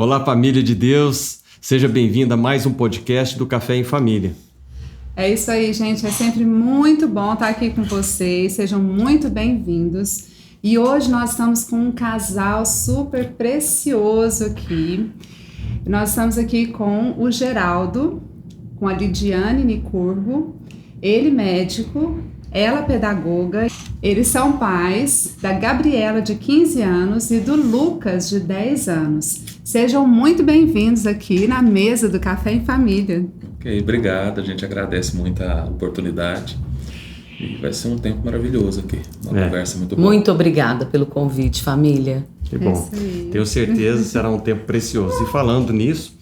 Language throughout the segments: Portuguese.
Olá, família de Deus, seja bem-vinda a mais um podcast do Café em Família. É isso aí, gente, é sempre muito bom estar aqui com vocês, sejam muito bem-vindos. E hoje nós estamos com um casal super precioso aqui. Nós estamos aqui com o Geraldo, com a Lidiane Nicurgo, ele médico, ela pedagoga. Eles são pais da Gabriela, de 15 anos, e do Lucas, de 10 anos. Sejam muito bem-vindos aqui na mesa do Café em Família. Ok, obrigado. A gente agradece muito a oportunidade. E vai ser um tempo maravilhoso aqui. Uma conversa muito boa. Muito obrigada pelo convite, família. Que bom. Tenho certeza que será um tempo precioso. E falando nisso,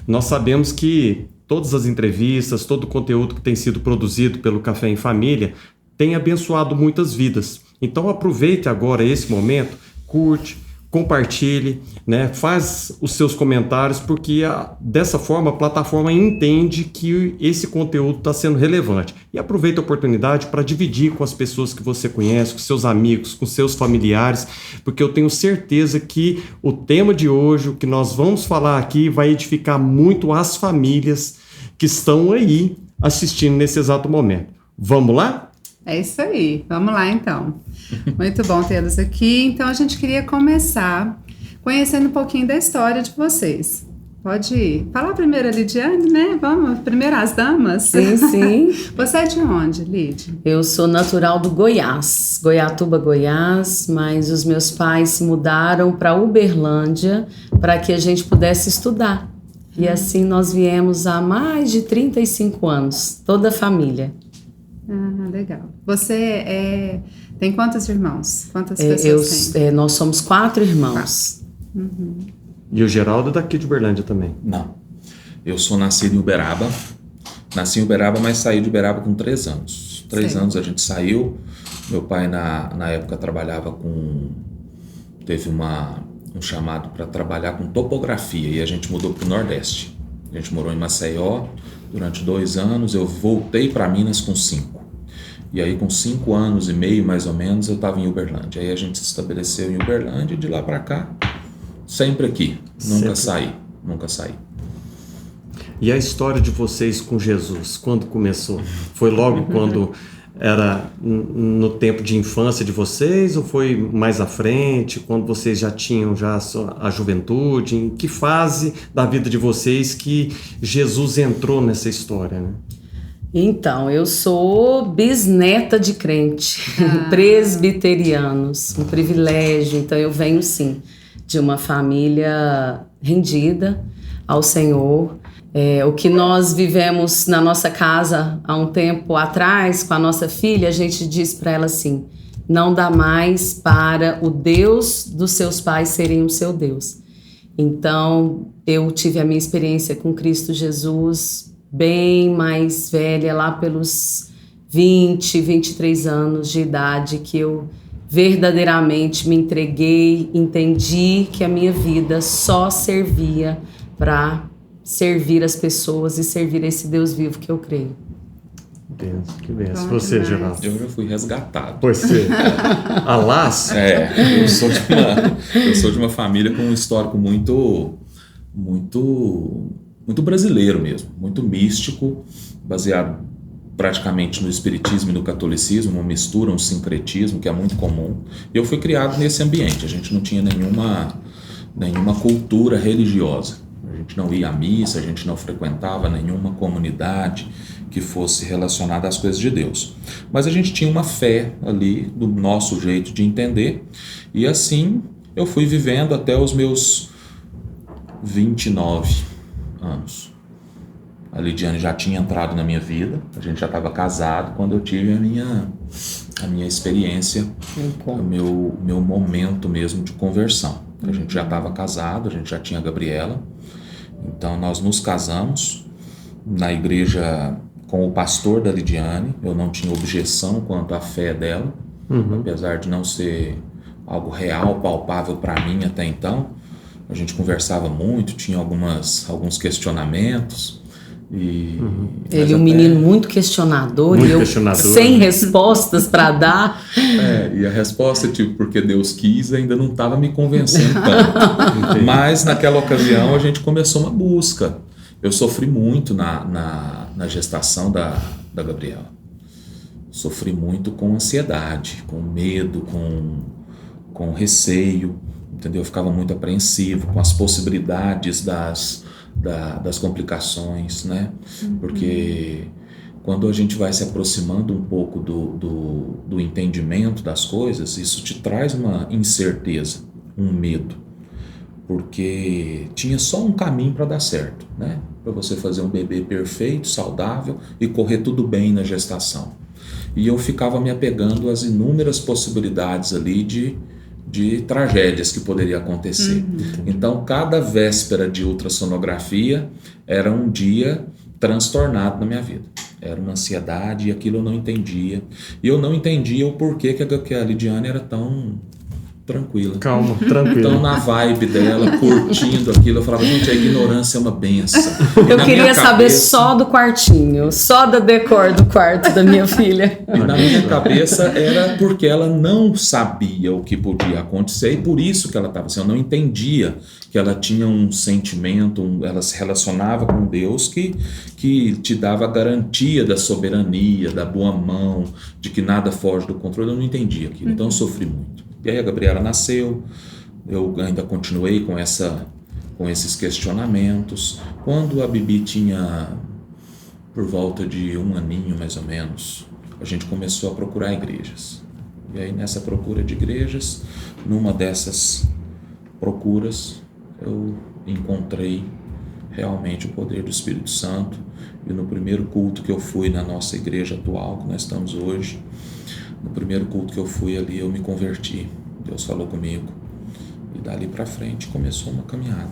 nós sabemos que todas as entrevistas, todo o conteúdo que tem sido produzido pelo Café em Família tem abençoado muitas vidas. Então aproveite agora esse momento, curte, compartilhe, né? Faz os seus comentários, porque dessa forma a plataforma entende que esse conteúdo está sendo relevante. E aproveite a oportunidade para dividir com as pessoas que você conhece, com seus amigos, com seus familiares, porque eu tenho certeza que o tema de hoje, o que nós vamos falar aqui, vai edificar muito as famílias que estão aí assistindo nesse exato momento. Vamos lá? É isso aí, vamos lá então. Muito bom tê-los aqui. Então a gente queria começar conhecendo um pouquinho da história de vocês. Pode ir. Falar primeiro a Lidiane, né? Vamos, primeiro as damas? Sim. Você é de onde, Lid? Eu sou natural do Goiás, Goiatuba, Goiás, mas os meus pais se mudaram para Uberlândia para que a gente pudesse estudar. E assim nós viemos há mais de 35 anos, toda a família. Ah, legal. Você tem quantos irmãos? Quantas pessoas tem? Nós somos 4 irmãos. Uhum. E o Geraldo é daqui de Uberlândia também? Não. Eu sou nascido em Uberaba. Nasci em Uberaba, mas saí de Uberaba com 3 anos. 3 anos a gente saiu. Meu pai, na época, trabalhava com... Teve um chamado para trabalhar com topografia e a gente mudou para o Nordeste. A gente morou em Maceió durante 2 anos. Eu voltei para Minas com 5. E aí, com 5 anos e meio, mais ou menos, eu estava em Uberlândia. Aí a gente se estabeleceu em Uberlândia e de lá para cá, sempre aqui. Nunca saí. E a história de vocês com Jesus, quando começou? Foi logo quando era no tempo de infância de vocês ou foi mais à frente, quando vocês já tinham a juventude? Em que fase da vida de vocês que Jesus entrou nessa história, né? Então, eu sou bisneta de crente, presbiterianos, um privilégio. Então, eu venho, sim, de uma família rendida ao Senhor. O que nós vivemos na nossa casa há um tempo atrás com a nossa filha, a gente disse para ela assim: não dá mais para o Deus dos seus pais serem o seu Deus. Então, eu tive a minha experiência com Cristo Jesus bem mais velha, lá pelos 20, 23 anos de idade, que eu verdadeiramente me entreguei, entendi que a minha vida só servia para servir as pessoas e servir esse Deus vivo que eu creio. Que benção. Você, Geraldo? Eu já fui resgatado. Você? Alas? Eu sou de uma família com um histórico muito brasileiro mesmo, muito místico, baseado praticamente no espiritismo e no catolicismo, uma mistura, um sincretismo que é muito comum. E eu fui criado nesse ambiente. A gente não tinha nenhuma cultura religiosa. A gente não ia à missa, a gente não frequentava nenhuma comunidade que fosse relacionada às coisas de Deus. Mas a gente tinha uma fé ali, do nosso jeito de entender, e assim eu fui vivendo até os meus 29 anos. A Lidiane já tinha entrado na minha vida, a gente já estava casado quando eu tive a minha experiência, o meu momento mesmo de conversão. A gente já estava casado, a gente já tinha a Gabriela, então nós nos casamos na igreja com o pastor da Lidiane. Eu não tinha objeção quanto à fé dela, apesar de não ser algo real, palpável para mim até então. A gente conversava muito, tinha alguns questionamentos, Ele é um menino muito questionador, muito e eu questionador, sem respostas para dar. E a resposta, tipo, porque Deus quis, ainda não estava me convencendo tanto. Mas naquela ocasião a gente começou uma busca. Eu sofri muito na gestação da Gabriela. Sofri muito com ansiedade, com medo, com receio, entendeu? Eu ficava muito apreensivo com as possibilidades das complicações, né? Porque quando a gente vai se aproximando um pouco do entendimento das coisas, isso te traz uma incerteza, um medo, porque tinha só um caminho para dar certo, né? Para você fazer um bebê perfeito, saudável e correr tudo bem na gestação. E eu ficava me apegando às inúmeras possibilidades ali de tragédias que poderia acontecer. Então, cada véspera de ultrassonografia era um dia transtornado na minha vida. Era uma ansiedade e aquilo eu não entendia. E eu não entendia o porquê que a Lidiane era tão tranquila. Calma, tranquila. Então, na vibe dela, curtindo aquilo, eu falava, gente, a ignorância é uma benção. Eu queria saber só do quartinho, só da decor do quarto da minha filha. E na minha cabeça era porque ela não sabia o que podia acontecer e por isso que ela estava assim, eu não entendia que ela tinha um sentimento, ela se relacionava com Deus que te dava a garantia da soberania, da boa mão, de que nada foge do controle. Eu não entendia aquilo, então eu sofri muito. E aí a Gabriela nasceu, eu ainda continuei com esses questionamentos. Quando a Bibi tinha por volta de 1 aninho mais ou menos, a gente começou a procurar igrejas. E aí nessa procura de igrejas, numa dessas procuras, eu encontrei realmente o poder do Espírito Santo. E no primeiro culto que eu fui na nossa igreja atual, que nós estamos hoje, no primeiro culto que eu fui ali, eu me converti. Deus falou comigo. E dali pra frente começou uma caminhada.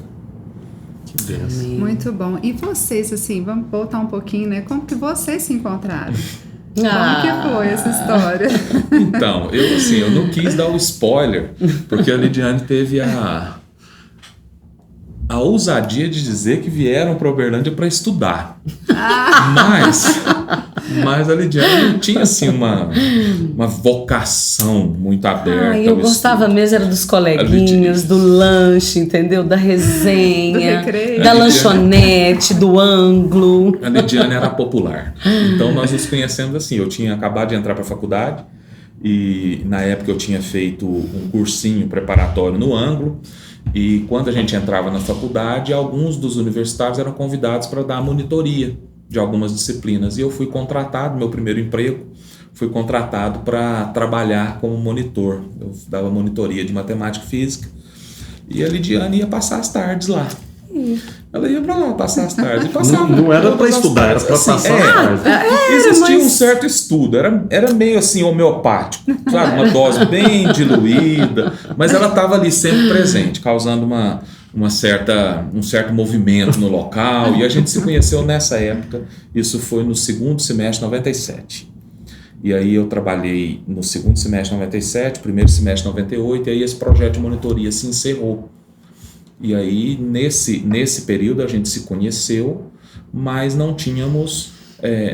Que Deus. Muito bom. E vocês, assim, vamos voltar um pouquinho, né? Como que vocês se encontraram? Como que foi essa história? Então, eu não quis dar o spoiler, porque a Lidiane teve a ousadia de dizer que vieram para Uberlândia para estudar. Mas a Lidiane não tinha assim uma vocação muito aberta. Eu gostava estudo. mesmo era dos coleguinhas, do lanche, entendeu? Da resenha, do recreio. da lanchonete, do ângulo. A Lidiane era popular. Então nós nos conhecemos assim. Eu tinha acabado de entrar para a faculdade e na época eu tinha feito um cursinho preparatório no ângulo. E quando a gente entrava na faculdade, alguns dos universitários eram convidados para dar monitoria de algumas disciplinas. E eu fui contratado, meu primeiro emprego, fui contratado para trabalhar como monitor. Eu dava monitoria de matemática e física. E a Lidiane ia passar as tardes lá. Ela ia para lá passar as tardes. Não era para estudar, era para passar as tardes. Existia um certo estudo, era meio assim homeopático, sabe? Uma dose bem diluída, mas ela estava ali sempre presente, causando um certo movimento no local. E a gente se conheceu nessa época, isso foi no segundo semestre de 97. E aí eu trabalhei no segundo semestre de 97, primeiro semestre de 98, e aí esse projeto de monitoria se encerrou. E aí, nesse período, a gente se conheceu, mas não tínhamos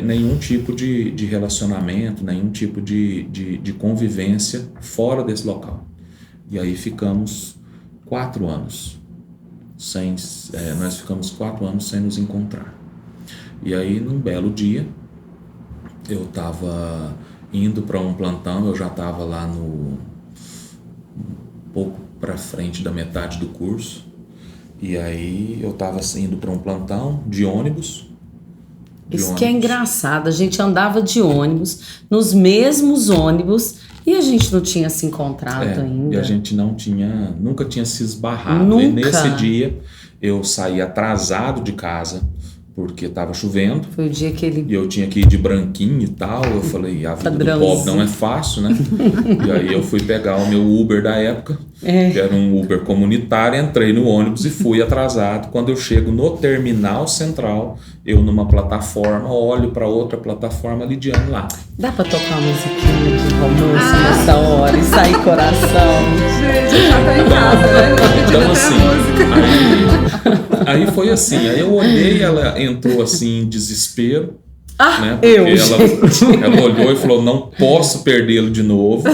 nenhum tipo de relacionamento, nenhum tipo de convivência fora desse local. E aí ficamos 4 anos nós ficamos 4 anos sem nos encontrar. E aí, num belo dia, eu estava indo para um plantão, eu já estava lá um pouco para frente da metade do curso. E aí eu estava indo para um plantão de ônibus. Que é engraçado, a gente andava de ônibus, nos mesmos ônibus, e a gente não tinha se encontrado ainda. E a gente nunca tinha se esbarrado. Nunca. E nesse dia eu saí atrasado de casa, porque estava chovendo. Foi o dia que ele... E eu tinha que ir de branquinho e tal. Eu falei, a vida do pobre não é fácil, né? E aí eu fui pegar o meu Uber da época. que era um Uber comunitário, entrei no ônibus e fui atrasado. Quando eu chego no terminal central, eu numa plataforma, olho para outra plataforma, Lidiane lá. Dá pra tocar uma musiquinha de romance nessa hora e sair coração? Gente, já tá em casa, né? Então assim, aí foi assim, aí eu olhei, ela entrou assim em desespero, né? Porque ela olhou e falou, não posso perdê-lo de novo.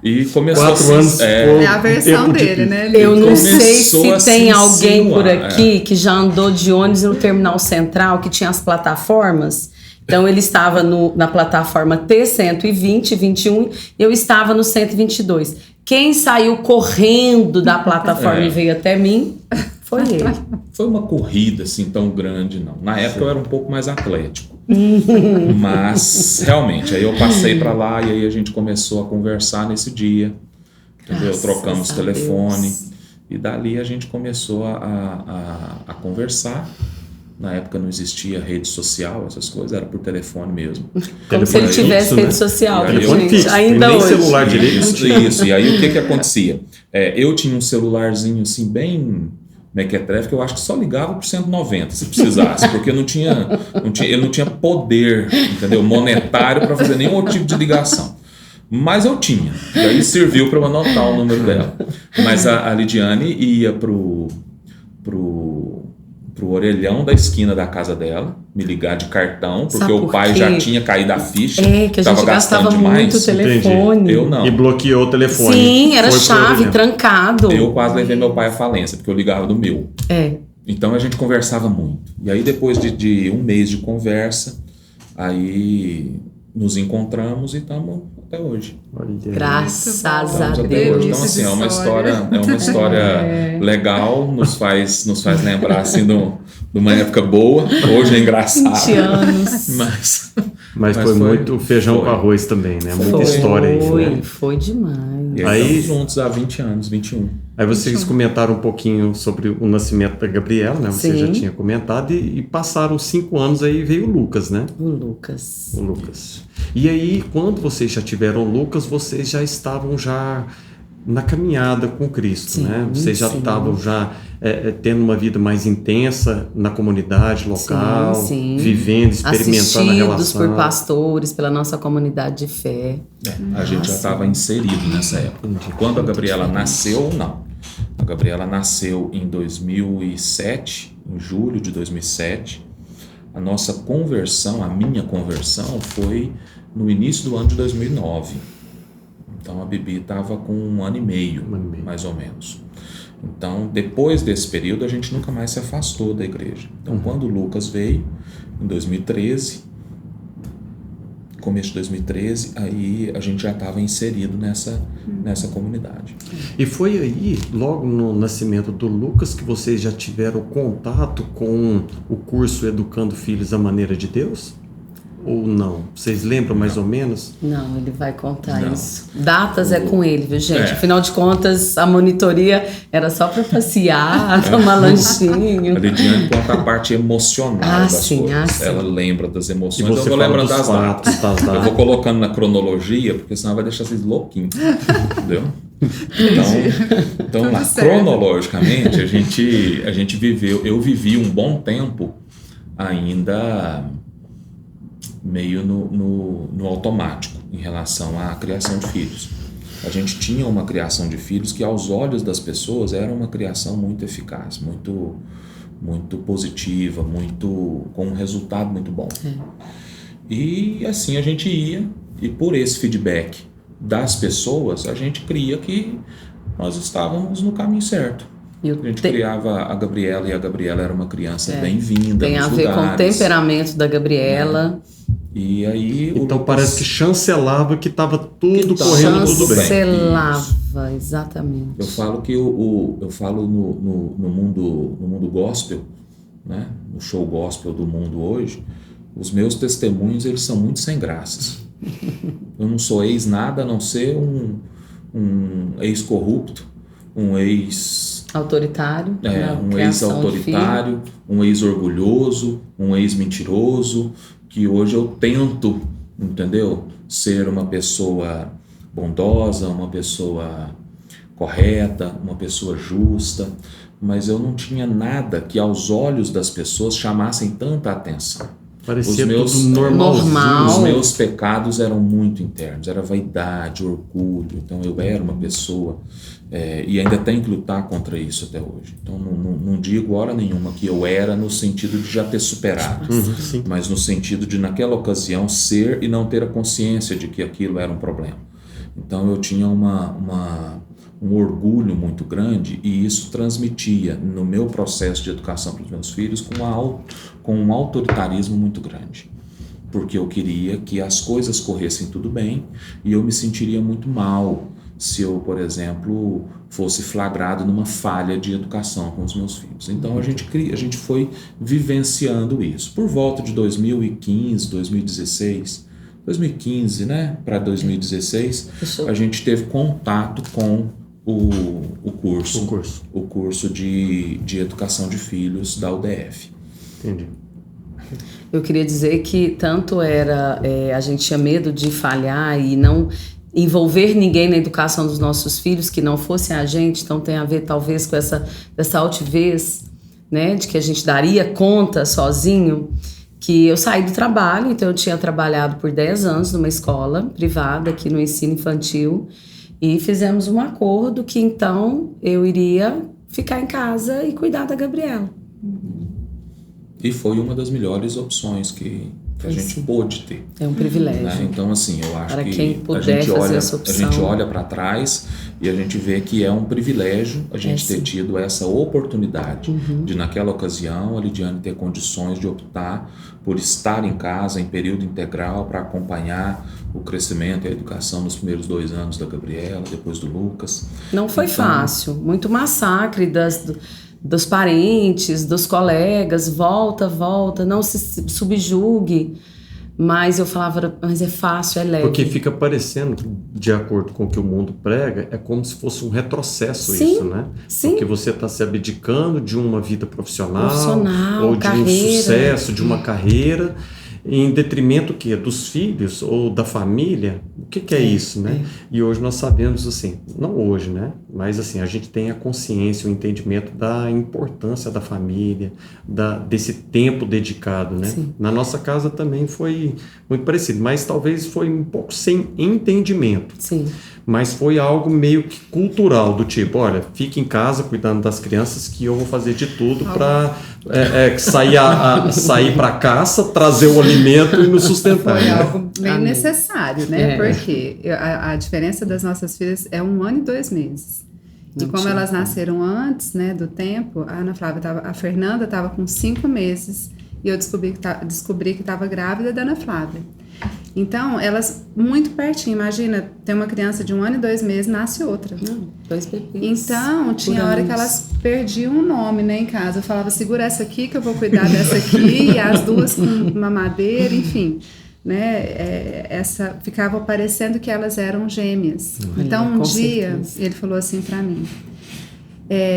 E começou 4 anos. É a versão dele, né? Eu não sei se tem a alguém insinuar, por aqui que já andou de ônibus no terminal central, que tinha as plataformas. Então ele estava na plataforma T120, 21, e eu estava no 122. Quem saiu correndo da plataforma e veio até mim foi ele. Foi uma corrida assim tão grande, não. Na época eu era um pouco mais atlético. Mas realmente, aí eu passei para lá e aí a gente começou a conversar nesse dia, entendeu? Trocamos telefone e dali a gente começou a conversar. Na época não existia rede social, essas coisas, era por telefone mesmo. Como se ele tivesse rede social, gente. Fixo, ainda nem hoje. Celular direito. Isso. E aí o que acontecia? Eu tinha um celularzinho assim bem mequetrefe, que eu acho que só ligava por 190 se precisasse, porque ele não tinha poder, entendeu, monetário para fazer nenhum outro tipo de ligação. Mas eu tinha, e aí serviu para eu anotar o número dela. Mas a Lidiane ia pro orelhão da esquina da casa dela, me ligar de cartão, porque Sabe o pai já tinha caído a ficha. Que a gente gastava muito o telefone. Entendi. Eu não. E bloqueou o telefone. Sim, era chave, trancado. Eu quase levei meu pai à falência, porque eu ligava do meu. Então a gente conversava muito. E aí depois de um mês de conversa, aí nos encontramos e estamos até hoje. Graças a Deus. Então assim, é uma história legal, nos faz lembrar assim de uma época boa. Hoje é engraçado. 20 anos. Mas foi muito feijão com arroz também, né? Muita história aí. Foi demais. E aí estamos juntos há 20 anos, 21. Aí vocês comentaram um pouquinho sobre o nascimento da Gabriela, né? Você já tinha comentado, e passaram 5 anos, aí veio o Lucas, né? O Lucas. E aí, quando vocês já tiveram o Lucas, vocês já estavam já na caminhada com Cristo, né? Vocês já estavam tendo uma vida mais intensa na comunidade local, vivendo, experimentando a relação. Assistidos por pastores, pela nossa comunidade de fé. A gente já estava inserido nessa época. Quando a Gabriela nasceu, não. A Gabriela nasceu em 2007, em julho de 2007. A nossa conversão, a minha conversão, foi no início do ano de 2009. Então a Bibi estava com 1 ano e meio, mais ou menos. Então, depois desse período, a gente nunca mais se afastou da igreja. Então, quando o Lucas veio, em 2013, começo de 2013, aí a gente já estava inserido nessa comunidade. E foi aí, logo no nascimento do Lucas, que vocês já tiveram contato com o curso Educando Filhos à Maneira de Deus? Ou não? Vocês lembram mais ou menos? Não, ele vai contar isso. Datas é com ele, viu, gente? Afinal de contas, a monitoria era só para passear, tomar lanchinho. A Lidiane conta a parte emocional das coisas. Ela lembra das emoções. Eu vou lembrando das datas. Eu vou colocando na cronologia, porque senão vai deixar vocês louquinhos. Entendeu? Então lá, cronologicamente, a gente viveu. Eu vivi um bom tempo ainda meio no automático em relação à criação de filhos. A gente tinha uma criação de filhos que aos olhos das pessoas era uma criação muito eficaz, muito positiva, com um resultado muito bom. E assim a gente ia, e por esse feedback das pessoas, a gente cria que nós estávamos no caminho certo. A gente criava a Gabriela, e a Gabriela era uma criança bem-vinda. Tem a ver com o temperamento da Gabriela. E aí então parece que chancelava que estava tudo correndo tudo bem. Chancelava, exatamente. Eu falo que eu falo no mundo gospel, né? No show gospel do mundo hoje, os meus testemunhos eles são muito sem graças. Eu não sou ex-nada a não ser um ex-corrupto, um autoritário, um ex-autoritário, um ex-orgulhoso, um ex-mentiroso, que hoje eu tento, entendeu? Ser uma pessoa bondosa, uma pessoa correta, uma pessoa justa, mas eu não tinha nada que aos olhos das pessoas chamassem tanta atenção. Parecia tudo normal. Os meus pecados eram muito internos, era vaidade, orgulho. Então eu era uma pessoa, e ainda tenho que lutar contra isso até hoje. Então não digo hora nenhuma que eu era no sentido de já ter superado, mas no sentido de naquela ocasião ser e não ter a consciência de que aquilo era um problema. Então eu tinha um orgulho muito grande, e isso transmitia no meu processo de educação para os meus filhos com um autoritarismo muito grande, porque eu queria que as coisas corressem tudo bem, e eu me sentiria muito mal se eu, por exemplo, fosse flagrado numa falha de educação com os meus filhos. Então a gente foi vivenciando isso. Por volta de 2015, 2015, né, para 2016, a gente teve contato com o curso de educação de filhos da UDF. Entendi. Eu queria dizer que tanto era, a gente tinha medo de falhar e não envolver ninguém na educação dos nossos filhos que não fosse a gente, então tem a ver talvez com essa altivez, né, de que a gente daria conta sozinho, que eu saí do trabalho, então eu tinha trabalhado por 10 anos numa escola privada aqui no ensino infantil, e fizemos um acordo que então eu iria ficar em casa e cuidar da Gabriela. E foi uma das melhores opções que a gente pôde ter. É um privilégio. Né? Então, assim, eu acho para que quem puder fazer essa opção, a gente olha para trás e a gente vê que é um privilégio a gente ter tido essa oportunidade de, naquela ocasião, a Lidiane ter condições de optar por estar em casa em período integral para acompanhar o crescimento e a educação nos primeiros 2 anos da Gabriela, depois do Lucas. Não foi fácil, muito massacre dos parentes, dos colegas, volta, não se subjugue, mas eu falava, mas é fácil, é leve. Porque fica parecendo, de acordo com o que o mundo prega, é como se fosse um retrocesso. Sim, isso, né? Sim. Porque você está se abdicando de uma vida profissional ou de carreira, um sucesso, de uma carreira, em detrimento que dos filhos ou da família. O que é isso, né? E hoje nós sabemos, assim, não hoje, né? Mas assim, a gente tem a consciência, o entendimento da importância da família, desse tempo dedicado, né? Sim. Na nossa casa também foi muito parecido, mas talvez foi um pouco sem entendimento. Sim. Mas foi algo meio que cultural, do tipo, olha, fique em casa cuidando das crianças que eu vou fazer de tudo para sair para caça, trazer o alimento e nos sustentar. Foi né? algo meio necessário, né? Porque a diferença das nossas filhas é 1 ano e 2 meses. E como elas nasceram antes, né, do tempo, a Fernanda estava com 5 meses e eu descobri que estava grávida da Ana Flávia. Então, elas muito pertinho, imagina, tem uma criança de 1 ano e 2 meses, nasce outra. 2 bebês. Então, tinha hora que elas perdiam um nome, né, em casa. Eu falava, segura essa aqui que eu vou cuidar dessa aqui, e as duas com mamadeira, enfim. Né, ficava parecendo que elas eram gêmeas. Então, um dia, ele falou assim pra mim,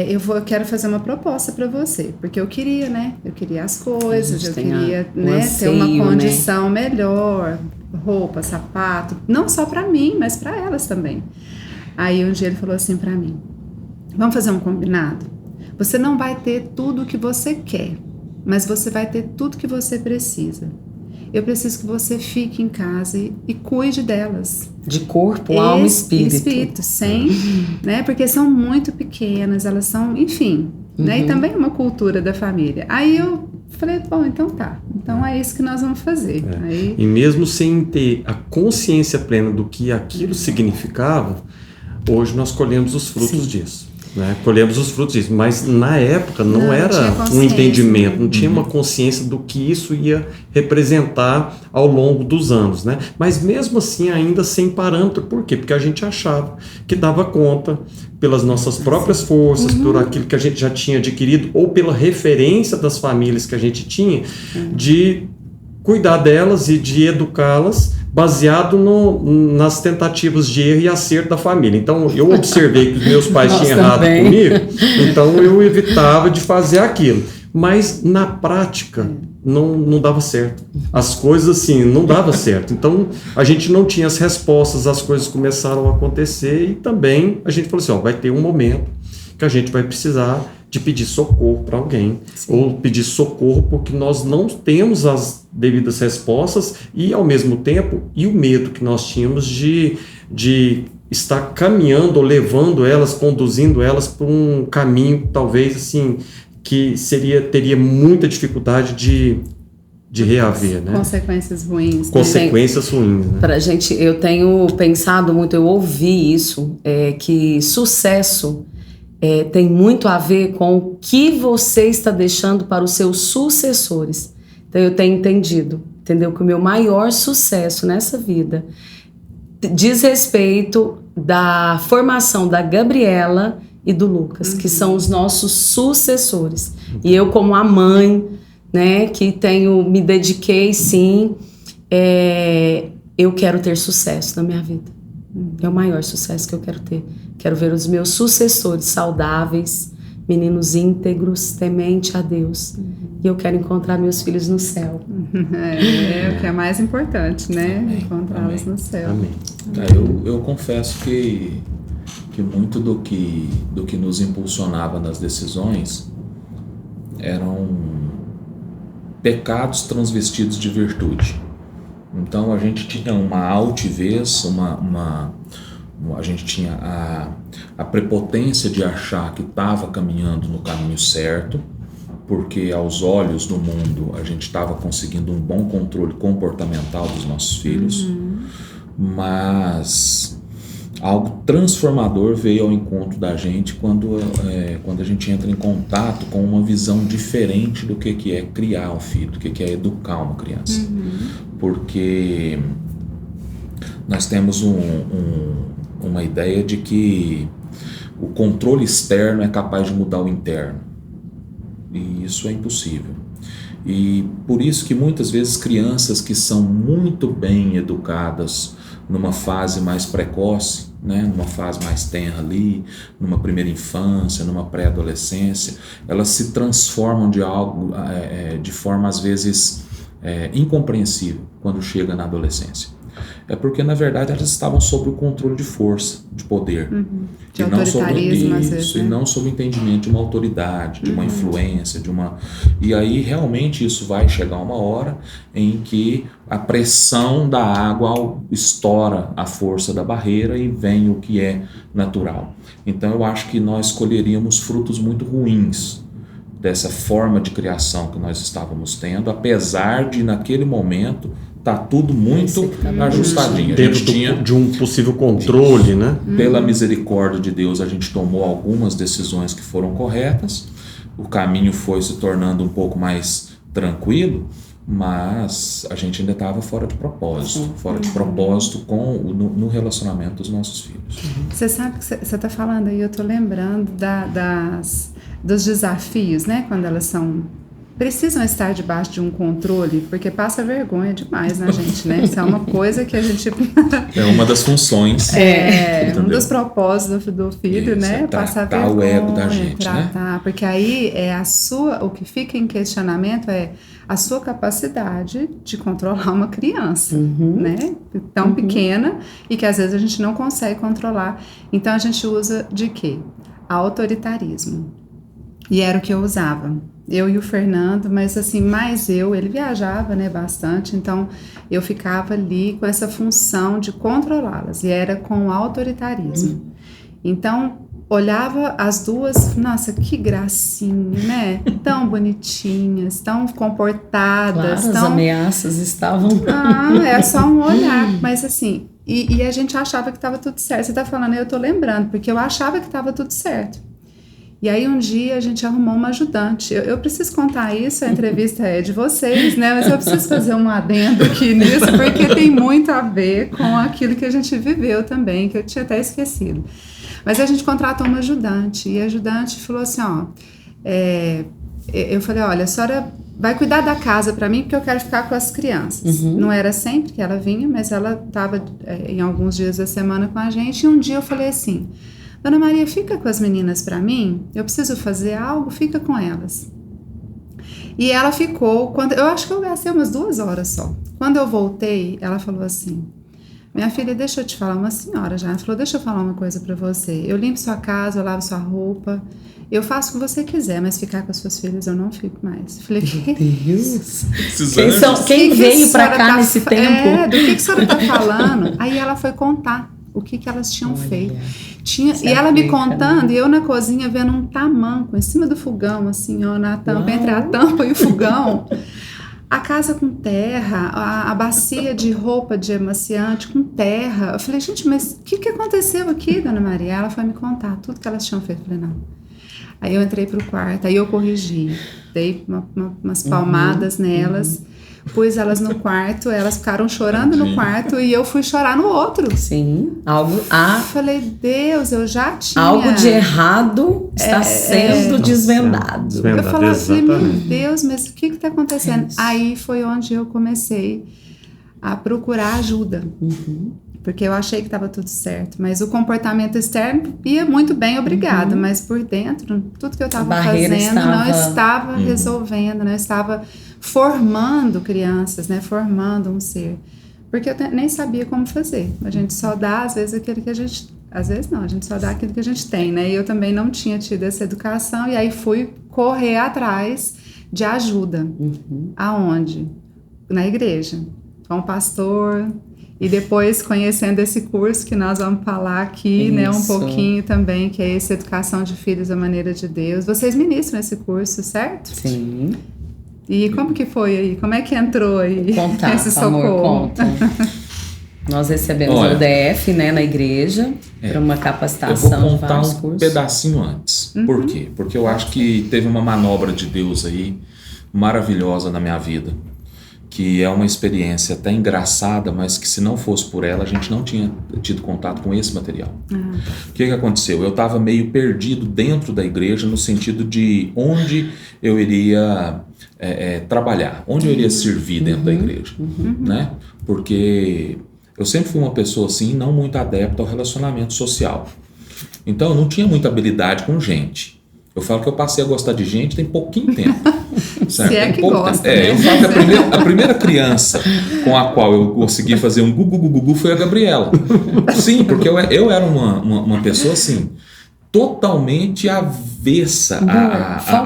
eu quero fazer uma proposta para você, porque eu queria, né? Eu queria as coisas, eu queria ter uma condição melhor, roupa, sapato, não só para mim, mas para elas também. Aí um dia ele falou assim para mim, vamos fazer um combinado? Você não vai ter tudo o que você quer, mas você vai ter tudo que você precisa. Eu preciso que você fique em casa e cuide delas. De corpo, alma e espírito. Espírito, né? Porque são muito pequenas, elas são, enfim, né? E também uma cultura da família. Aí eu falei, bom, então tá. Então é isso que nós vamos fazer. Aí... E mesmo sem ter a consciência plena do que aquilo significava, hoje nós colhemos os frutos disso. Né? Colhemos os frutos disso, mas na época não era um entendimento, não tinha uma consciência do que isso ia representar ao longo dos anos, né? Mas mesmo assim ainda sem parâmetro, por quê? Porque a gente achava que dava conta pelas nossas próprias forças, por aquilo que a gente já tinha adquirido ou pela referência das famílias que a gente tinha de cuidar delas e de educá-las baseado nas tentativas de erro e acerto da família. Então, eu observei que os meus pais tinham errado comigo, então eu evitava de fazer aquilo. mas na prática não dava certo. As coisas assim, não dava certo. Então a gente não tinha as respostas, as coisas começaram a acontecer e também a gente falou assim, vai ter um momento que a gente vai precisar de pedir socorro para alguém. Sim. Ou pedir socorro porque nós não temos as devidas respostas e ao mesmo tempo, e o medo que nós tínhamos de estar caminhando ou levando elas, conduzindo elas por um caminho talvez assim que teria muita dificuldade de reaver, né? Consequências ruins. Consequências ruins, né? Pra gente, eu tenho pensado muito, eu ouvi isso, que sucesso tem muito a ver com o que você está deixando para os seus sucessores. Então eu tenho entendido, entendeu? Que o meu maior sucesso nessa vida diz respeito da formação da Gabriela e do Lucas, que são os nossos sucessores. E eu, como a mãe, né, que me dediquei, sim, eu quero ter sucesso na minha vida. É o maior sucesso que eu quero ter. Quero ver os meus sucessores saudáveis, meninos íntegros, temente a Deus. E eu quero encontrar meus filhos no céu. O que é mais importante, né? Encontrá-los no céu. Amém. Eu confesso que muito do que nos impulsionava nas decisões eram pecados transvestidos de virtude. Então a gente tinha uma altivez, a gente tinha a prepotência de achar que estava caminhando no caminho certo, porque aos olhos do mundo a gente estava conseguindo um bom controle comportamental dos nossos filhos, mas algo transformador veio ao encontro da gente quando a gente entra em contato com uma visão diferente do que é criar um filho, do que é educar uma criança. Porque nós temos uma ideia de que o controle externo é capaz de mudar o interno. E isso é impossível. E por isso que muitas vezes crianças que são muito bem educadas numa fase mais precoce, né, numa fase mais tenra ali, numa primeira infância, numa pré-adolescência, elas se transformam de forma às vezes incompreensível quando chega na adolescência. É porque na verdade elas estavam sob o controle de força, de poder, de autoritarismo, às vezes, né? E não sob o entendimento de uma autoridade, de uma influência, e aí realmente isso vai chegar uma hora em que a pressão da água estoura a força da barreira e vem o que é natural. Então eu acho que nós colheríamos frutos muito ruins dessa forma de criação que nós estávamos tendo, apesar de naquele momento tá tudo muito ajustadinho. Dentro de um possível controle, né? Pela misericórdia de Deus, a gente tomou algumas decisões que foram corretas, o caminho foi se tornando um pouco mais tranquilo, mas a gente ainda estava fora de propósito no relacionamento dos nossos filhos. Você sabe que você está falando aí, eu estou lembrando dos desafios, né? Quando elas precisam estar debaixo de um controle, porque passa vergonha demais na gente, né? Isso é uma coisa que a gente... É uma das funções. Um dos propósitos do filho, isso, né? Passar vergonha, o ego da gente, tratar, né? Porque aí o que fica em questionamento é a sua capacidade de controlar uma criança, né? Tão pequena e que às vezes a gente não consegue controlar. Então a gente usa de quê? Autoritarismo. E era o que eu usava. Eu e o Fernando, mas assim, mais ele viajava, né, bastante, então eu ficava ali com essa função de controlá-las, e era com autoritarismo. Então, olhava as duas, nossa, que gracinha, né, tão bonitinhas, tão comportadas. Claro, as ameaças estavam... é só um olhar, mas assim, e a gente achava que estava tudo certo. Você tá falando, eu tô lembrando, porque eu achava que estava tudo certo. E aí um dia a gente arrumou uma ajudante. Eu preciso contar isso, a entrevista é de vocês, né? Mas eu preciso fazer um adendo aqui nisso, porque tem muito a ver com aquilo que a gente viveu também, que eu tinha até esquecido. Mas a gente contratou uma ajudante, e a ajudante falou assim, eu falei, olha, a senhora vai cuidar da casa para mim, porque eu quero ficar com as crianças. Não era sempre que ela vinha, mas ela estava em alguns dias da semana com a gente, e um dia eu falei assim, Dona Maria, fica com as meninas para mim, eu preciso fazer algo, fica com elas. E ela ficou, eu acho que eu gastei umas 2 horas só. Quando eu voltei, ela falou assim: minha filha, deixa eu te falar, uma senhora já, ela falou, deixa eu falar uma coisa pra você. Eu limpo sua casa, eu lavo sua roupa, eu faço o que você quiser, mas ficar com as suas filhas eu não fico mais. Eu falei, Deus. Esses Quem veio pra cá nesse tempo? Do que a senhora tá falando? Aí ela foi contar o que elas tinham feito. E ela me contando, e eu na cozinha vendo um tamanco em cima do fogão, assim, ó, na tampa, entre a tampa e o fogão. A casa com terra, a bacia de roupa de emaciante com terra. Eu falei, gente, mas o que aconteceu aqui, dona Maria? Ela foi me contar tudo que elas tinham feito. Eu falei, não. Aí eu entrei pro quarto, aí eu corrigi, dei umas palmadas nelas, pus elas no quarto, elas ficaram chorando no quarto e eu fui chorar no outro. Sim, Falei, Deus, eu já tinha... Algo de errado está sendo desvendado. Eu falei, meu Deus, mas o que está acontecendo? Aí foi onde eu comecei a procurar ajuda. Porque eu achei que estava tudo certo. Mas o comportamento externo ia muito bem, obrigada. Mas por dentro, tudo que eu estava fazendo não estava resolvendo, não estava formando crianças, né? Formando um ser. Porque eu nem sabia como fazer. A gente só dá, às vezes, aquilo que a gente... Às vezes não, a gente só dá aquilo que a gente tem, né? E eu também não tinha tido essa educação. E aí fui correr atrás de ajuda. Aonde? Na igreja. Com o pastor... E depois conhecendo esse curso que nós vamos falar aqui, né, um pouquinho também, que é esse Educação de Filhos à Maneira de Deus. Vocês ministram esse curso, certo? Sim. E como que foi aí? Como é que entrou aí Contar, esse amor, socorro? conta. Nós recebemos o DF, né, na igreja, para uma capacitação. Eu vou contar de vários pedacinho antes. Por quê? Porque eu acho que teve uma manobra de Deus aí maravilhosa na minha vida, que é uma experiência até engraçada, mas que se não fosse por ela, a gente não tinha tido contato com esse material. O que aconteceu? Eu estava meio perdido dentro da igreja, no sentido de onde eu iria trabalhar, onde eu iria servir dentro da igreja, né? Porque eu sempre fui uma pessoa assim, não muito adepta ao relacionamento social. Então eu não tinha muita habilidade com gente. Eu falo que eu passei a gostar de gente tem pouquinho tempo. Certo? Se é tem que pouco gosta, tempo. né? Eu falo que a primeira criança com a qual eu consegui fazer um gugu foi a Gabriela. Sim, porque eu era uma pessoa assim, totalmente avessa